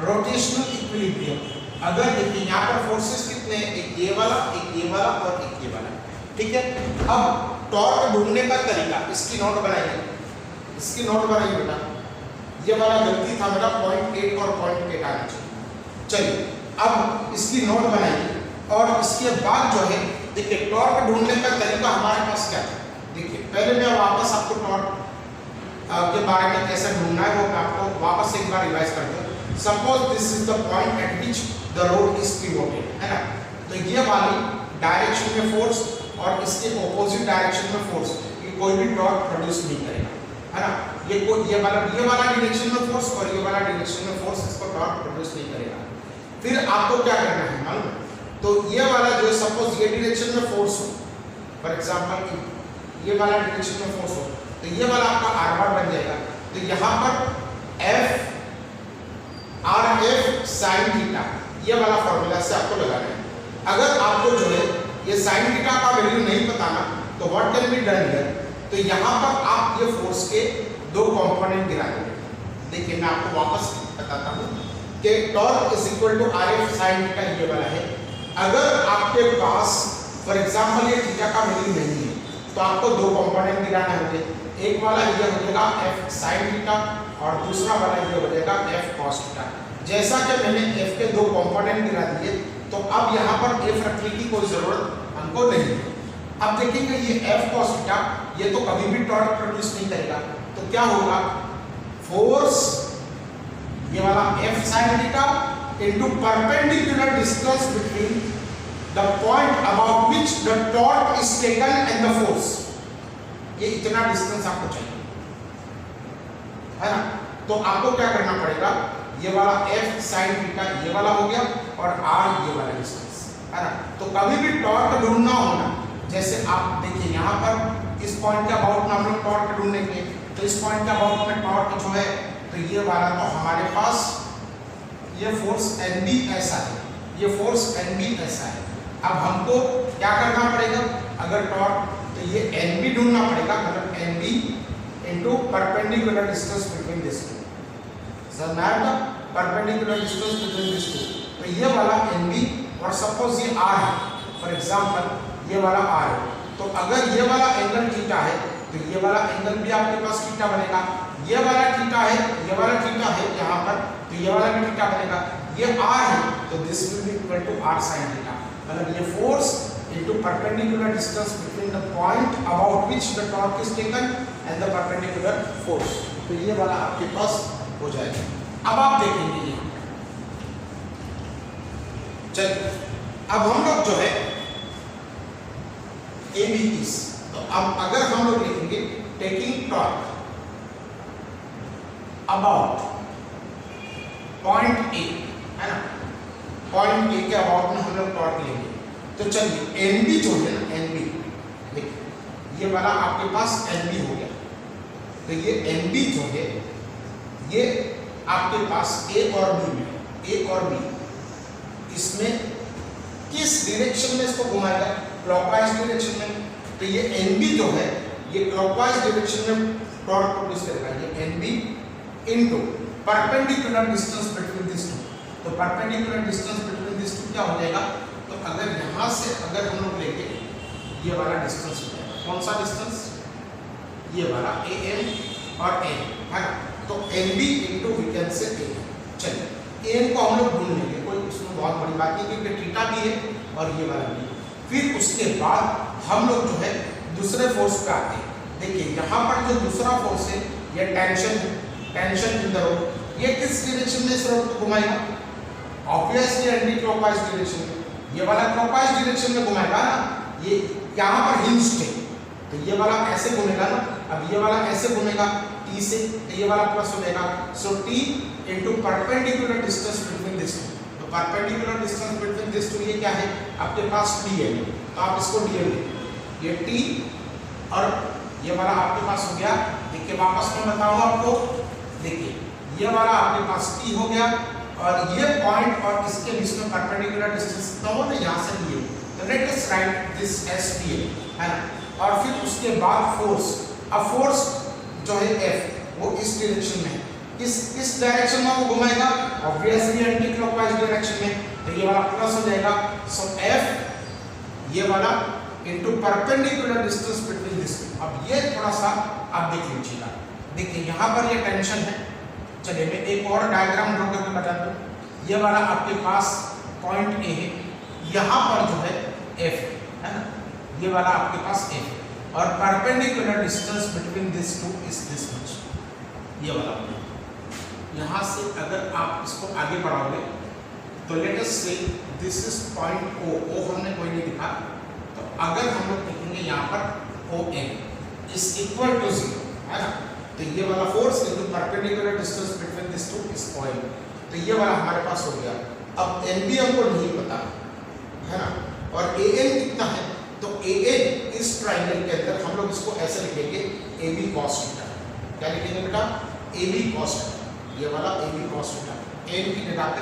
रोटेशनल इक्विलिब्रियम अगर देखिए यहाँ पर फोर्सेस कितने हैं, एक ये वाला और एक ये वाला, ठीक है। अब टॉर्क ढूंढने का तरीका, इसकी नोट बनाइए, इसकी नोट बनाइए बेटा। ये वाला गलती था मेरा, 0.8 और 0.8 आना चाहिए। चलिए अब इसकी नोट बनाइए, और इसके बाद जो है देखिए टॉर्क ढूंढने का तरीका हमारे पास क्या है। देखिए पहले मैं वापस आपको टॉर्क के बारे में कैसे ढूंढना है वो मैं आपको वापस एक बार रिवाइज कर दूं। Suppose this is the point eight which the road is pivoted है ना, तो ये वाली डायरेक्शन में फोर्स और इसके ऑपोजिट डायरेक्शन में फोर्स, ये कोई भी टॉर्क प्रोड्यूस नहीं करेगा है ना। ये वाला डायरेक्शन में फोर्स और ये वाला डायरेक्शन में फोर्स इसको टॉर्क प्रोड्यूस नहीं करेगा। फिर आपको क्या करना है मालूम, तो ये वाला जो है सपोज ये डायरेक्शन में फोर्स हो, फॉर एग्जांपल ये वाला डायरेक्शन में फोर्स हो, तो ये वाला आपका R1 बन जाएगा। तो यहाँ पर F RF sin थीटा, ये वाला फॉर्मूला से आपको लगाना है। अगर आपको जो है ये sin थीटा का वैल्यू नहीं पता ना, तो what can be done here, तो यहाँ पर आप ये फोर्स के दो कंपोनेंट गिरा देंगे। देखिए मैं आपको वापस बताता हूँ कि torque is equal to RF sin theta, ये वाला है। अगर आपके पास फॉर एग्जांपल ये थीटा का वैल्यू नहीं है, तो आपको दो कंपोनेंट गिराने होंगे। एक वाला ये हो जाएगा F sin थीटा और दूसरा वाला ये हो जाएगा F cos थीटा। जैसा कि मैंने F के दो कंपोनेंट गिरा दिए, तो अब यहाँ पर F रखने की कोई जरूरत हमको नहीं है। अब देखेंगे ये F cos थीटा ये तो कभी भी टॉर्क प्रोड्यूस नहीं करेगा, तो क्या होगा, फोर्स ये वाला F sin theta into perpendicular distance between the point about which the torque is taken and the force। ये इतना डिस्टेंस आपको चाहिए है ना। तो आपको क्या करना पड़ेगा, ये वाला F sin थीटा ये वाला हो गया और R ये वाला डिस्टेंस है ना। तो कभी भी टॉर्क ढूंढना हो ना, जैसे आप देखिए यहाँ पर इस पॉइंट के अबाउट में हम लोग टॉर्क ढूंढेंगे, तो इस पॉइंट के अबाउट में टॉर्क जो है, तो ये वाला तो हमारे पास ये फोर्स NB ऐसा है, ये फोर्स NB ऐसा है। अब हमको क्या करना पड़ेगा, अगर टॉर्क, तो ये NB ढूंढना पड़ेगा, मतलब NB into perpendicular distance between these two। समझ आया, perpendicular distance between these two। तो ये वाला NB और सपोज ये R है, फॉर एग्जांपल ये वाला R है, तो अगर ये वाला एंगल थीटा है, तो ये वाला एंगल भी आपके पास थीटा बनेगा। ये वाला थीटा है, ये वाला थीटा है यहाँ पर, तो ये वाला भी थीटा बनेगा। ये R है, तो this will be equal to R sin theta, मतलब ये force into perpendicular distance between the point about which the torque is taken and the perpendicular force। तो ये वाला आपके पास हो जाएगा। अब आप देखेंगे ये, चलिए अब हम लोग जो है AB is, तो अब अगर हम लोग लिखेंगे taking torque about point A है ना, पॉइंट A के अबाउट में हम लोग टॉर्क लेंगे। तो चलिए NB जो है ना, NB देखिए ये वाला आपके पास NB हो गया, तो ये NB जो है ये आपके पास A और B में, A और B इसमें किस डायरेक्शन में इसको घुमाएगा, क्लॉकवाइज डायरेक्शन में। तो ये NB जो है ये क्लॉकवाइज डायरेक्शन में टॉर्क प्रोड्यूस करेगा, ये NB into perpendicular distance between this two. तो perpendicular distance between this two क्या हो जाएगा, तो अगर यहाँ से अगर हम लोग लेके ये वाला डिस्टेंस हो जाएगा, कौन सा डिस्टेंस, ये वाला AM और N है ना, तो NB into we can say AM। चलिए AM को हम लोग ढूंढ लेंगे, कोई उसमें बहुत बड़ी बात नहीं, क्योंकि थीटा भी है और ये वाला भी। फिर उसके बाद हम लोग जो है दूसरे फोर्स पे आते हैं। देखिए यहाँ पर जो दूसरा फोर्स है ये टेंशन इन द रोड, ये किस डायरेक्शन में इस रोड को घुमाएगा, ऑब्वियसली एंटी क्लॉकवाइज डायरेक्शन में। ये वाला क्लॉकवाइज डायरेक्शन में घुमाएगा ना, ये यहाँ पर हिंज्ड है तो ये वाला ऐसे घूमेगा ना, अब ये वाला ऐसे घूमेगा T से, तो ये वाला प्लस हो जाएगा। So T into perpendicular distance between this two, तो perpendicular distance between this two ये क्या है आपके पास D है, तो आप इसको dm लेंगे, ये T और ये वाला आपके पास हो गया। देखिए वापस मैं बताऊंगा आपको, देखिए ये वाला आपके पास T हो गया और ये पॉइंट और इसके बीच में परपेंडिकुलर डिस्टेंस कितना हो ना, यहाँ से dm, तो let us write this as dm है ना। और फिर उसके बाद फोर्स, अब फोर्स जो है F वो इस डायरेक्शन में है, किस डायरेक्शन में वो घुमाएगा, ऑब्वियसली एंटी क्लॉकवाइज डायरेक्शन में, तो ये वाला प्लस हो जाएगा। सो F ये वाला into perpendicular distance between this. अब ये थोड़ा सा आप देख लीजिएगा, देखिए यहाँ पर ये टेंशन है। चलिए मैं एक और डायग्राम ड्रॉ करके बता दूं, ये वाला आपके पास पॉइंट A है, यहाँ पर जो है F है ना, ये वाला आपके पास F है और perpendicular distance between this two is this much, ये वाला। यहाँ से अगर आप इसको आगे बढ़ाओगे तो let us say this is point O हमने कोई नहीं लिखा, तो अगर हम लोग लिखेंगे यहाँ पर ON इज इक्वल टू 0 है ना, तो ये वाला force into perpendicular distance between this two is ON, तो ये वाला हमारे पास हो गया। अब NB हमको नहीं पता है ना, और AN कितना है, तो AN इस ट्रायंगल के अंदर हम लोग इसको ऐसे लिखेंगे AB cos थीटा, क्या लिखेंगे बेटा, AB cos थीटा, ये वाला AB cos थीटा, N की जगह पे,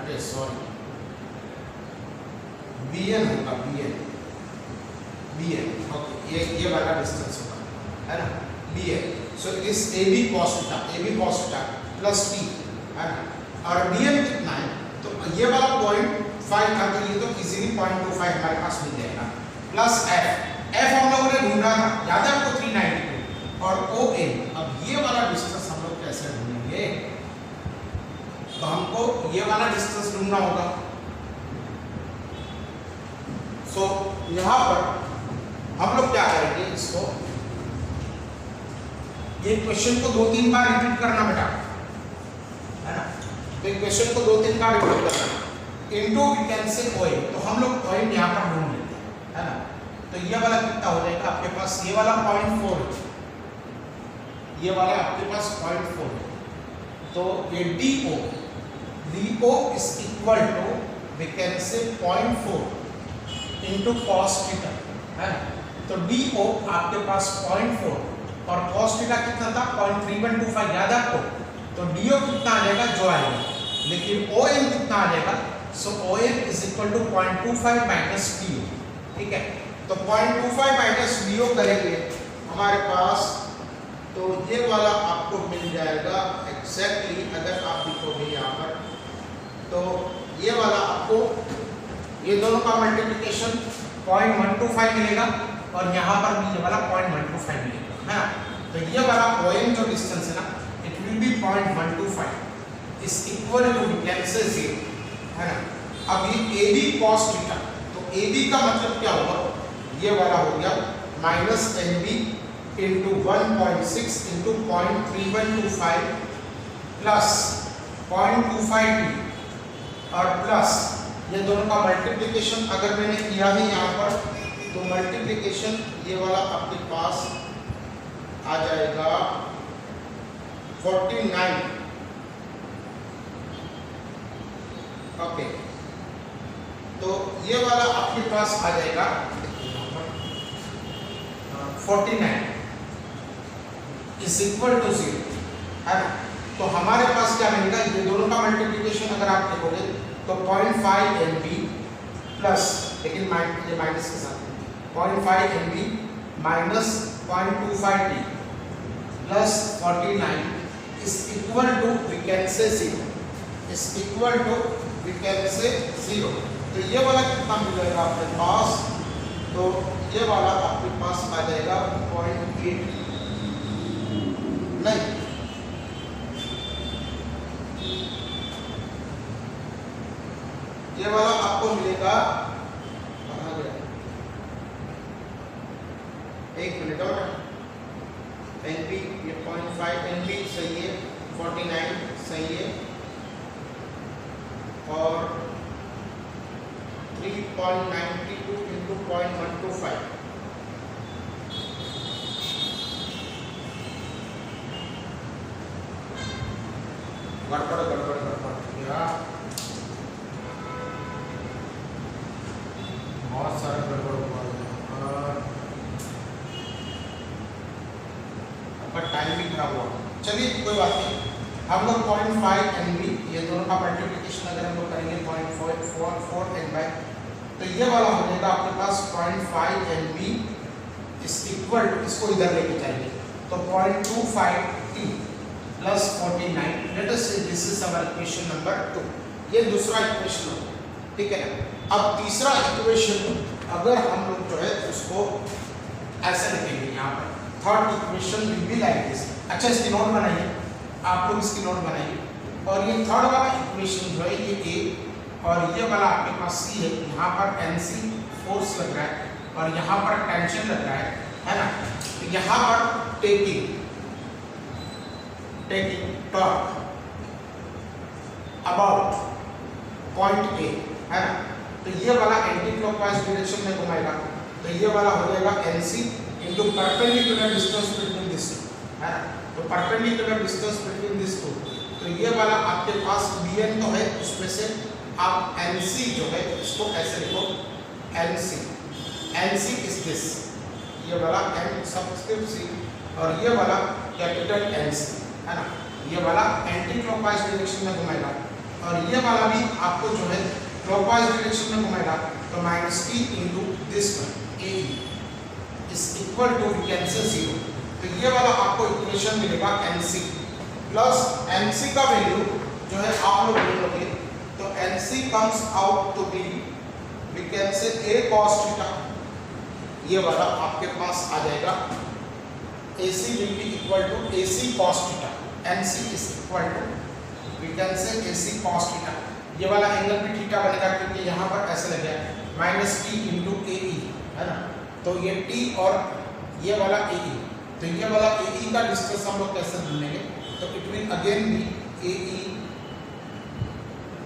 अरे सॉरी BN होगा, BN ओके, ये वाला डिस्टेंस होगा है ना, BN। सो इस AB cos theta plus T है ना, और DM कितना है, तो ये वाला 0.5 था, तो ये तो इजीली 0.25 हमारे पास मिल जाएगा, प्लस F हम लोगों ने ढूंढा था, याद है आपको 392, और ON। अब ये वाला डिस्टेंस हम लोग कैसे ढूंढेंगे, तो हमको ये वाला डिस्टेंस ढूंढना होगा। सो यहाँ पर हम लोग क्या करेंगे, इसको ये क्वेश्चन को 2-3 बार रिपीट करना बेटा है ना, तो क्वेश्चन को 2-3 बार रिपीट करना, into we can say ON, तो हम लोग ON यहाँ पर ढूंढ लेते हैं है ना, तो ये वाला कितना हो जाएगा आपके पास, ये वाला 0.4, ये वाला आपके पास 0.4, तो ये DO is equal to we can say 0.4 into cos theta है ना, तो DO आपके पास 0.4 और cos थीटा कितना था 0.3125, याद है आपको, तो DO कितना आ जाएगा जो आएगा, लेकिन ON कितना आ जाएगा, so ON is equal to 0.25 minus DO, ठीक है, तो 0.25 माइनस DO करेंगे हमारे पास, तो ये वाला आपको मिल जाएगा एग्जैक्टली, अगर आप लिखोगे यहाँ पर, तो ये वाला आपको ये दोनों का मल्टीप्लिकेशन 0.125 मिलेगा और यहाँ पर भी ये वाला 0.125 मिलेगा है ना, तो ये वाला ON जो डिस्टेंस है ना, it will be 0.125 is equal to we can say 0 है ना। अब ये AB cos थीटा, तो AB का मतलब क्या होगा, ये वाला हो गया minus NB into 1.6 into 0.3125 plus 0.25T और प्लस ये दोनों का मल्टीप्लिकेशन अगर मैंने किया है यहाँ पर, तो मल्टीप्लिकेशन ये वाला आपके पास आ जाएगा 49, ओके, तो ये वाला आपके पास आ जाएगा 49 इज इक्वल टू 0 है ना, तो हमारे पास क्या मिलेगा, ये दोनों का मल्टीप्लिकेशन अगर आप देखोगे तो 0.5 NB प्लस, लेकिन ये माइनस के साथ 0.5 NB minus 0.25 t plus 49 is equal to, we can say 0, is equal to, we can say 0. तो ये वाला कितना मिलेगा आपके पास? तो ये वाला आपके पास आ जाएगा 0.8, नहीं ये वाला आपको मिलेगा, कहाँ गया, एक मिनट और, NB ये 0.5 NB सही है, 49 सही है, और 3.92 into 0.125 गड़बड़ या बहुत सारा गड़बड़ हुआ है, आपका टाइम भी खराब हुआ। चलिए कोई बात नहीं, हम लोग 0.5 NB ये दोनों का मल्टीप्लिकेशन अगर हम लोग करेंगे 0.44 N/, तो ये वाला हो जाएगा आपके पास 0.5 NB इस इक्वल, इसको इधर लेके जाएंगे तो 0.25 t plus 49, let us say this is our equation number 2, ये दूसरा इक्वेशन हो, ठीक है ना। अब तीसरा इक्वेशन अगर हम लोग जो है उसको ऐसे लिखेंगे, यहाँ पर third equation will be like this. अच्छा इसकी नोट बनाइए, आप लोग इसकी नोट बनाइए, और ये थर्ड वाला इक्वेशन जो है ये A और ये वाला आपके पास C है, यहाँ पर NC फोर्स लग रहा है और यहाँ पर टेंशन लग रहा है ना। तो यहाँ पर taking torque about point A है ना, तो ये वाला एंटी क्लॉकवाइज डायरेक्शन में घुमाएगा, तो ये वाला हो जाएगा NC into perpendicular distance between this two, है ना। तो perpendicular distance between this two, तो ये वाला आपके पास bn तो है, उसमें से आप NC जो है इसको ऐसे लिखो, NC इज दिस, ये वाला N सबस्क्रिप्ट C और ये वाला कैपिटल NC है ना, ये वाला एंटी क्लॉकवाइज डायरेक्शन में घुमाएगा और ये वाला भी आपको जो है क्लॉकवाइज डायरेक्शन में घुमाएगा, तो -t into this one AE is equal to, we can say 0। तो ये वाला आपको इक्वेशन मिलेगा NC प्लस NC का वैल्यू जो है आप लोग ढूंढोगे, तो NC comes out to be, we can say A cos theta, ये वाला आपके पास आ जाएगा AC will be equal to AC cos theta, NC is equal to, we can say AC cos theta, ये वाला एंगल भी थीटा बनेगा क्योंकि यहाँ पर ऐसे लग गया -t into AE है ना, तो ये T और ये वाला AE, तो ये वाला AE का डिस्टेंस हम लोग कैसे ढूंढेंगे, तो it will again be AE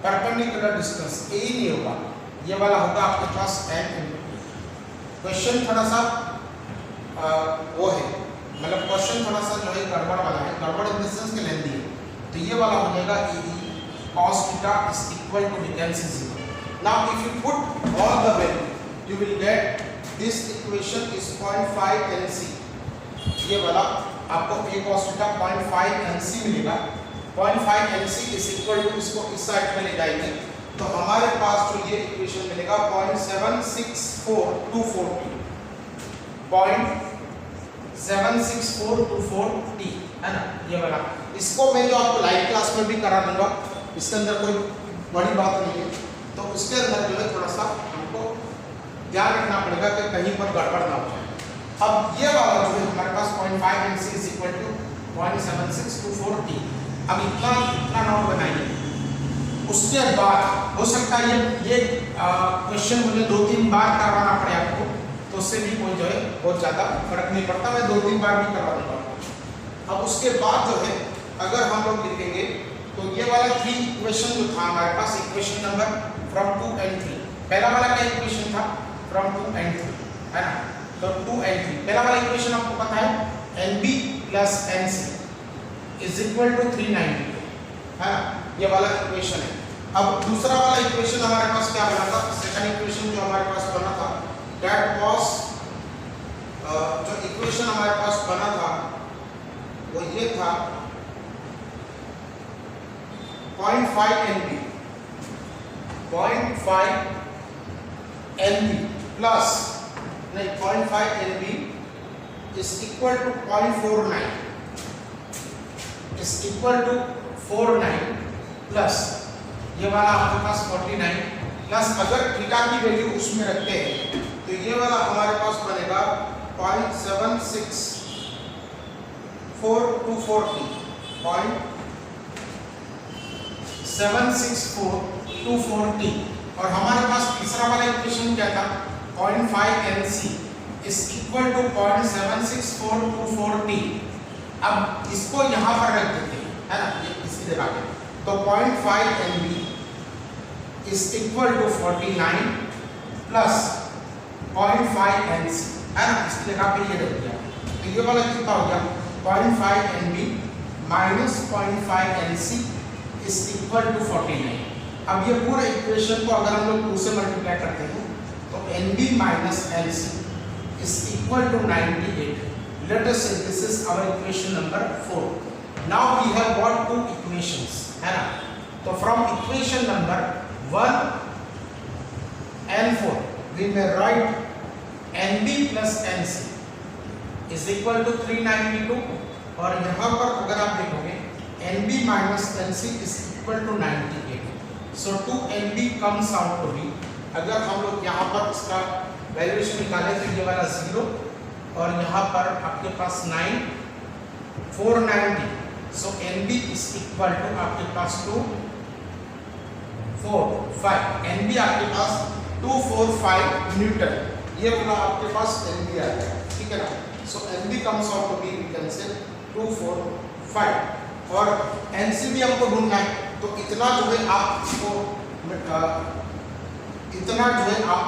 perpendicular distance, AE नहीं होगा, ये वाला होगा आपके पास n into T। क्वेश्चन थोड़ा सा वो है, मतलब क्वेश्चन थोड़ा सा जो है गड़बड़ वाला है, गड़बड़ इन द सेंस के लेंथी है, तो ये वाला हो जाएगा AE cos theta is equal to, we can say 0. Now if you put all the value, you will get this equation is 0.5 NC, ये वाला आपको A cos theta 0.5 NC मिलेगा, 0.5 NC is equal to, इसको इस side में ले जाएंगे तो हमारे पास जो ये इक्वेशन मिलेगा 0.76424 t है ना, ये वाला। इसको मैं जो आपको लाइव क्लास में भी करा दूंगा, इसके अंदर कोई बड़ी बात नहीं है, तो उसके अंदर जो है थोड़ा सा हमको ध्यान रखना पड़ेगा कि कहीं पर गड़बड़ ना हो जाए। अब ये वाला जो है हमारे पास 0.5 NC is equal to 0.7624 t, अब इतना नोट बनाइए, उसके बाद हो सकता है ये क्वेश्चन मुझे 2-3 बार करवाना पड़े आपको, तो उससे भी कोई जो है बहुत ज़्यादा फर्क नहीं पड़ता, मैं 2-3 बार भी करवा दूंगा। अब उसके बाद जो है अगर हम लोग लिखेंगे तो ये वाला 3 इक्वेशन जो था हमारे पास, इक्वेशन नंबर फ्रॉम 2 and 3, पहला वाला क्या इक्वेशन था, फ्रॉम 2 and 3 है ना, तो 2 and 3 पहला वाला इक्वेशन आपको पता है NB plus NC is equal to 392 है ना, ये वाला इक्वेशन है। अब दूसरा वाला इक्वेशन हमारे पास क्या बना था, सेकंड इक्वेशन जो हमारे पास बना था, दैट वाज जो इक्वेशन हमारे पास बना था वो ये था 0.5 NB प्लस नहीं 0.5 NB is equal to 0.49 is equal to 49 plus ये वाला आपके पास 49 प्लस अगर थीटा की वैल्यू उसमें रखते हैं तो ये वाला हमारे पास बनेगा 0.764240 0.764240 और हमारे पास तीसरा वाला इक्वेशन क्या था 0.5 NC is equal to 0.764240 अब इसको यहाँ पर रख देते हैं है ना ये इसी जगह पे तो 0.5 NB is equal to 49 plus 0.5 NC है ना इसकी जगह पे ये रख दिया तो ये वाला कितना हो गया 0.5 NB minus 0.5 NC is equal to 49 अब ये पूरे इक्वेशन को अगर हम लोग 2 से मल्टीप्लाई करते हैं तो NB minus NC is equal to 98 let us say this is our equation number 4 now we have got two equations है ना तो from equation number 1 and 4 we may write NB plus NC is equal to 392 और यहाँ पर अगर आप देखोगे NB minus NC is equal to 98 so 2NB comes out to be अगर हम लोग यहाँ पर इसका वैल्यूएशन निकाले तो ये वाला 0 और यहाँ पर आपके पास 9 490 so NB is equal to आपके पास 2 4 5 NB आपके पास 245 न्यूटन ये वाला आपके पास NB आ गया ठीक है ना so NB comes out to be we can say 245 और NC भी हमको ढूंढना है तो इतना जो है आपको इतना जो है आप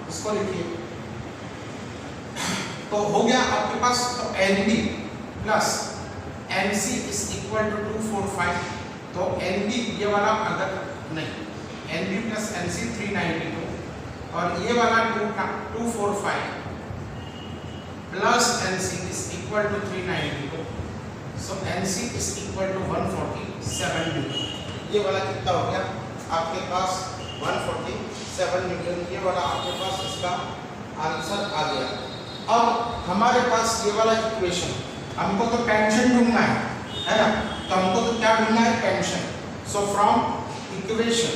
इसको लिखिए तो हो गया आपके पास तो NB plus NC is equal to 245 तो NB ये वाला अगर नहीं NB प्लस NC 392 और ये वाला 245 plus NC is equal to 392 so NC is equal to 147 Newton ये वाला कितना हो गया आपके पास 147 न्यूटन ये वाला आपके पास इसका आंसर आ गया अब हमारे पास ये वाला इक्वेशन हमको तो टेंशन ढूंढना है ना तो हमको तो क्या ढूंढना है tension so from equation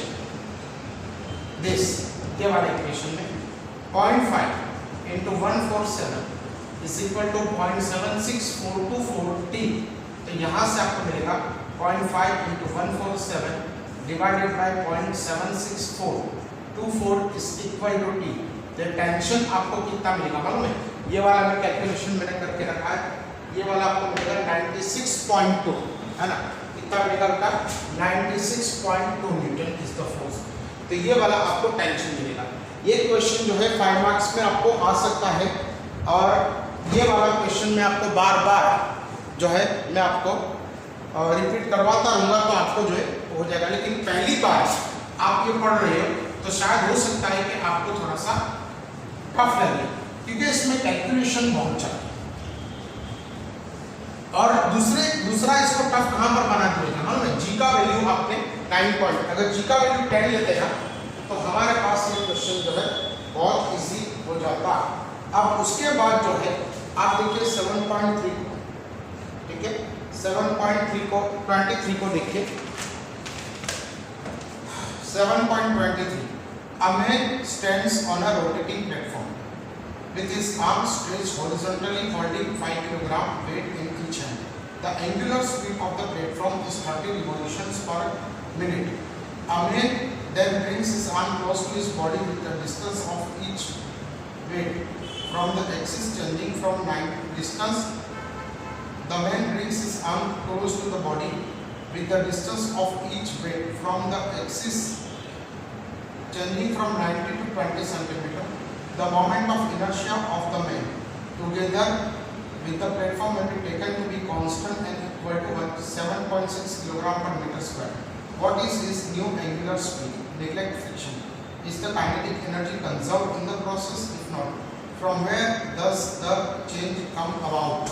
this ये वाला इक्वेशन में 0.5 into 147 is equal to 0.764240 तो यहाँ से आपको मिलेगा 0.5 into 147 divided by 0.76424 is equal to T तो टेंशन आपको कितना मिलेगा मालूम है ये वाला मैं कैलकुलेशन मैंने करके रखा है ये वाला आपको मिलेगा 96.2 है ना कितना मिलेगा बेटा 96.2 न्यूटन इज द फोर्स तो ये वाला आपको टेंशन मिलेगा ये क्वेश्चन जो है 5 मार्क्स में आपको आ सकता है और ये वाला क्वेश्चन मैं आपको बार बार जो है मैं आपको रिपीट करवाता रहूँगा तो आपको जो है हो जाएगा लेकिन पहली बार आप ये पढ़ रहे हो तो शायद हो सकता है कि आपको थोड़ा सा टफ लगे क्योंकि इसमें कैलकुलेशन बहुत चाहिए और दूसरा इसको टफ कहाँ पर बना दिया मालूम है जी का वैल्यू आपने 9 पॉइंट अगर जी का वैल्यू 10 लेते हैं तो हमारे पास ये क्वेश्चन जो है बहुत इजी हो जाता अब उसके बाद जो है आप देखिए 7.3 ठीक है 7.3 को 23 को देखिए 7.23 A man stands on a rotating platform with his arms stretched horizontally holding 5 kg weight in each hand. The angular speed of the platform is 30 revolutions per minute. A man then brings his arm close to his body with the distance of each weight from the axis changing from 9 distance. The man brings his arm close to the body with the distance of each weight from the axis changing from 90 to 20 centimeter. The moment of inertia of the man together with the platform may be taken to be constant and equal to 7.6 kg per meter square. What is his new angular speed? Neglect friction. Is the kinetic energy conserved in the process? If not, from where does the change come about?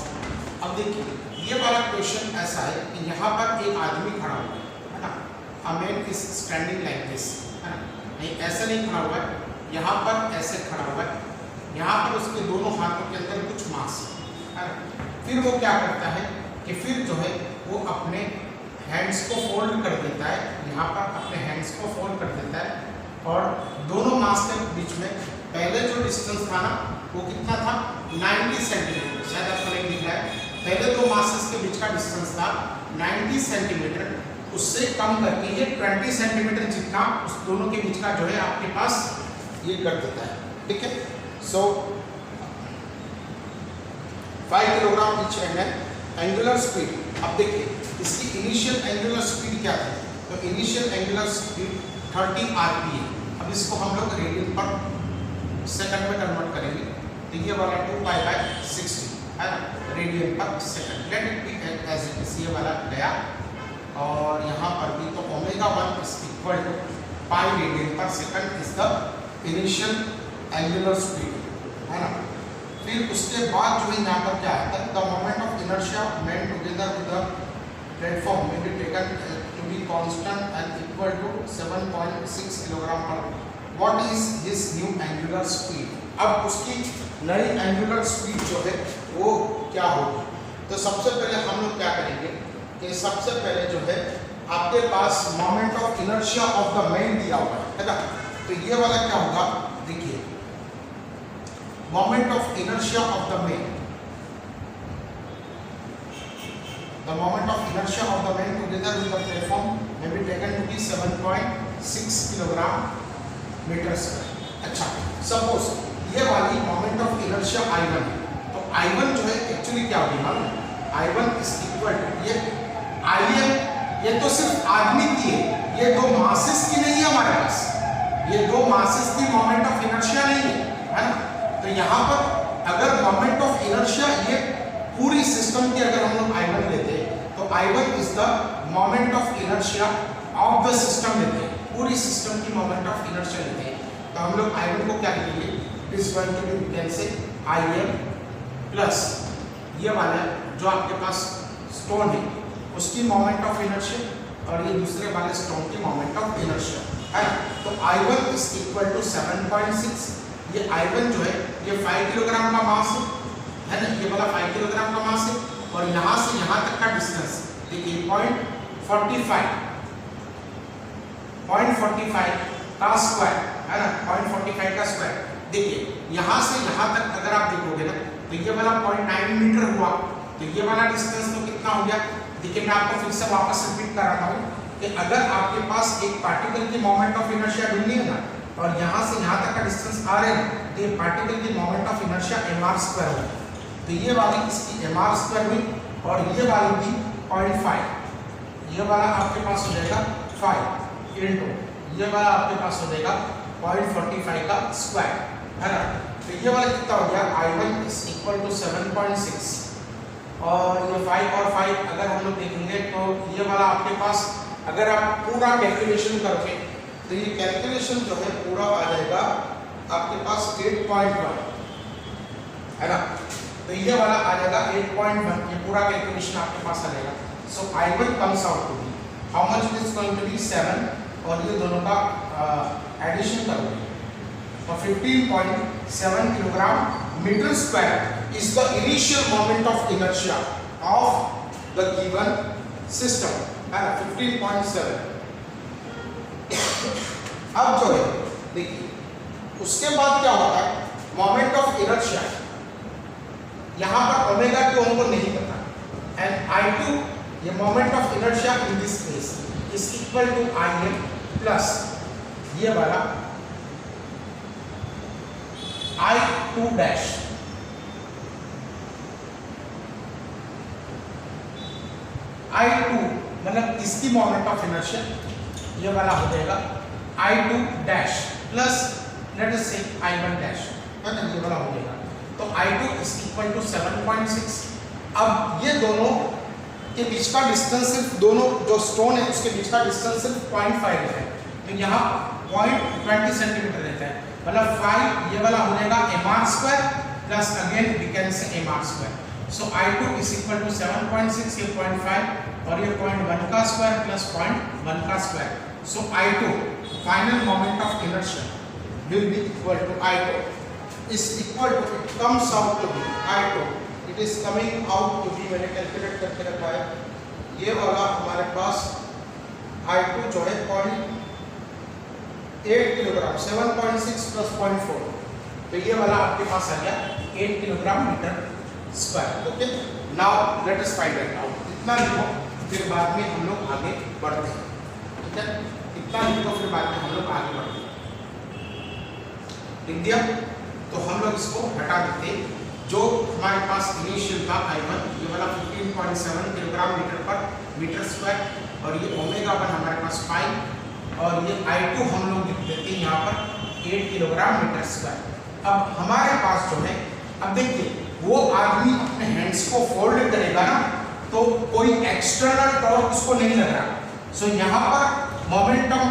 अब देखिए ये वाला question ऐसा है कि यहाँ पर एक आदमी खड़ा हुआ है ना A man is standing like this है ना नहीं ऐसे नहीं खड़ा हुआ है यहाँ पर ऐसे खड़ा हुआ है यहाँ पर उसके दोनों हाथों के अंदर कुछ मास है है ना। फिर वो क्या करता है कि फिर जो है वो अपने हैंड्स को फोल्ड कर देता है, यहाँ पर अपने हैंड्स को फोल्ड कर देता है और दोनों मास के बीच में पहले जो डिस्टेंस था ना वो कितना था 90 सेंटीमीटर, शायद आपको नहीं दिख रहा है। पहले दो मासेस के बीच का डिस्टेंस था 90 सेंटीमीटर, उससे कम करके ये 20 सेंटीमीटर जितना उस दोनों के बीच का जो है आपके पास ये कर देता है, ठीक है। सो 5 kilogram each and angular speed. अब देखिए इसकी इनिशियल एंगुलर स्पीड क्या थी, तो इनिशियल एंगुलर स्पीड 30 आरपीएम। अब इसको हम लोग रेडियन पर सेकंड में कन्वर्ट करेंगे, तो ये वाला 2π/60 है ना, radian per second. Let it be as it is, ये वाला गया और यहाँ पर भी तो ω1 is equal to π radian per second is the initial angular speed, है ना। फिर उसके बाद जो है यहाँ पर क्या है, the moment of inertia men together with the platform may be taken to be constant and equal to 7.6 kilogram per. What is his new angular speed. अब उसकी नई एंगुलर स्पीड जो है वो क्या होगी, तो सबसे पहले हम लोग क्या करेंगे कि सबसे पहले जो है आपके पास moment of inertia of the man दिया हुआ है ना, तो ये वाला क्या होगा, देखिए moment of inertia of the man, the moment of inertia of the man together with the platform may be taken to be 7.6 kilogram metre square. अच्छा, सपोज ये वाली मोमेंट ऑफ इनर्शिया I1 है, तो I1 जो है actually क्या होगी मालूम, I1 इज इक्वल टू ये IM, ये तो सिर्फ आदमी की है, ये दो मासेस की नहीं है हमारे पास, ये दो मासेस की मोमेंट ऑफ इनर्शिया नहीं है ना। तो यहाँ पर अगर मोमेंट ऑफ इनर्शिया ये पूरी सिस्टम की अगर हम लोग I1 लेते तो I1 is the moment of inertia of the system लेते हैं, पूरी सिस्टम की मोमेंट ऑफ इनर्शिया लेते हैं, तो हम लोग I1 को क्या लिखेंगे, is going to be we can say IM plus ये वाला जो आपके पास स्टोन है उसकी मोमेंट ऑफ इनर्शिया और ये दूसरे वाले स्टोन की मोमेंट ऑफ इनर्शिया है। तो I1 इज इक्वल टू 7.6, ये I1 जो है ये 5 किलोग्राम का मास है ना, ये वाला 5 किलोग्राम का मास है और यहाँ से यहाँ तक का डिस्टेंस देखिए 0.45 का स्क्वायर है ना, 0.45 का स्क्वायर। देखिए यहाँ से यहाँ तक अगर आप देखोगे ना तो ये वाला 0.9 मीटर हुआ, तो ये वाला डिस्टेंस तो कितना हो गया। देखिए मैं आपको फिर से वापस रिपीट कर रहा हूँ कि अगर आपके पास एक पार्टिकल की मोमेंट ऑफ इनर्शिया ढूंढनी है ना और यहाँ से यहाँ तक का डिस्टेंस आ रहे हैं तो ये पार्टिकल की मोमेंट ऑफ इनर्शिया mr² होगी, तो ये वाली इसकी mr² हुई और ये वाली भी 0.5, ये वाला आपके पास हो जाएगा 5 इंटू ये वाला आपके पास हो जाएगा 0.45 का स्क्वायर है ना। तो ये वाला कितना हो गया, I1 इज इक्वल टू 7.6 और ये 5 और 5 अगर हम लोग देखेंगे तो ये वाला आपके पास अगर आप पूरा कैलकुलेशन करोगे तो ये कैलकुलेशन जो है पूरा आ जाएगा आपके पास 8.1 है ना, तो ये वाला आ जाएगा 8.1, ये पूरा कैलकुलेशन आपके पास आ जाएगा। So I1 comes out to be how much, it is going to be 7 और ये दोनों का एडिशन करोगे तो 15.7 kilogram metre square is the initial moment of inertia of the given system है ना, 15.7। अब जो है देखिए उसके बाद क्या होता है, मोमेंट ऑफ इनर्शिया यहाँ पर ω2 हमको नहीं पता एंड I2 ये moment of inertia in this case is equal to IM plus ये वाला I2 डैश, I2 मतलब इसकी मोमेंट ऑफ इनर्शिया ये वाला हो जाएगा I2 dash plus late us से I1 डैश है ना, ये वाला हो जाएगा। तो I2 इज इक्वल टू 7.6। अब ये दोनों के बीच का डिस्टेंस सिर्फ दोनों जो स्टोन है उसके बीच का डिस्टेंस सिर्फ 0.5 है, तो यहाँ 0.20 सेंटीमीटर रहता है, मतलब 5 ये वाला हो जाएगा mr² plus again we can से mr²। So I2 is equal to 7.6 ये 0.5 और ये 0.1 का स्क्वायर प्लस 0.1 का square. So I2 final moment of inertia will be equal to I2 is equal to, it comes out to be I2, it it is coming out to be, मैंने calculate करके रखा है, ये वाला हमारे पास I2 जो है 0.8 किलोग्राम, 7.6 प्लस 0.4, तो ये वाला आपके पास आ गया 8 kilogram metre square. Okay, now let us find it out. इतना लिखो, फिर बाद में हम लोग आगे बढ़ते हैं, ठीक है? इतना लिखो, फिर बाद में हम लोग आगे बढ़ते हैं। लिख दिया? तो हम लोग इसको हटा देते। जो हमारे पास इनिशियल था I1, ये वाला 15.7 किलोग्राम मीटर स्क्वायर, और ये ओमेगा 1 हमारे पास 5, और ये I2 हम लोग लिख देते हैं यहाँ पर 8 किलोग्राम मीटर स्क्वायर। अब हमारे पास जो है, अब देखिए वो आदमी अपने हैंड्स को फोल्ड करेगा ना, तो कोई एक्सटर्नल टॉर्क उसको नहीं लग रहा। सो यहाँ पर momentum,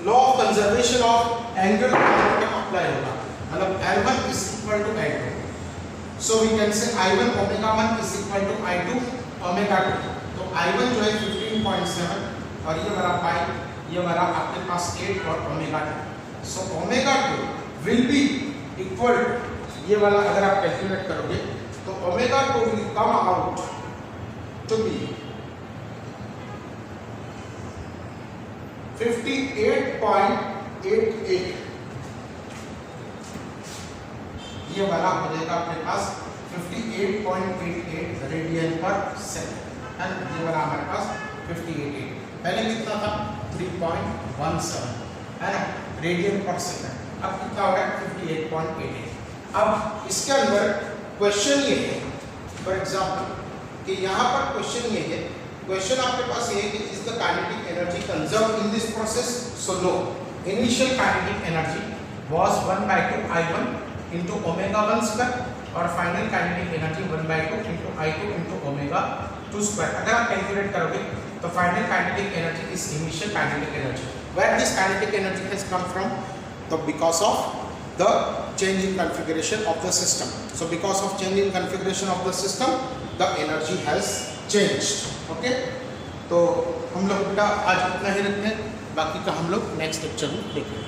law of conservation of angular momentum apply होगा, मतलब L1 is equal to L2। So we can say I1 omega 1 is equal to I2 omega 2। तो I1 जो है 15.7 और ये वाला 5, ये वाला आपके पास 8 और omega 2। So omega 2 will be equal, ये वाला अगर आप कैलकुलेट करोगे तो omega 2 will come out to be 58.88। ये वाला हो जाएगा अपने पास 58.88 रेडियन पर सेकंड, एंड ये वाला हमारे पास 58। पहले कितना था 3.17 है ना रेडियन पर सेकंड, अब कितना हो रहा है 58.88। अब इसके अंदर क्वेश्चन ये है, फॉर एग्जांपल कि यहाँ पर क्वेश्चन ये है, क्वेश्चन आपके पास ये है कि is the kinetic energy conserve in this process? So no, initial kinetic energy was 1/2 I1 into omega 1 square और final kinetic energy 1/2 into I2 into omega 2 square. अगर आप कैलकुलेट करोगे तो final kinetic energy is initial kinetic energy. Where this kinetic energy has come from? तो because of the change in configuration of the system. So because of change in configuration of the system, the energy has changed. Okay? तो हम लोग बेटा आज इतना ही रखते हैं, बाकी का हम लोग नेक्स्ट लेक्चर में देखेंगे।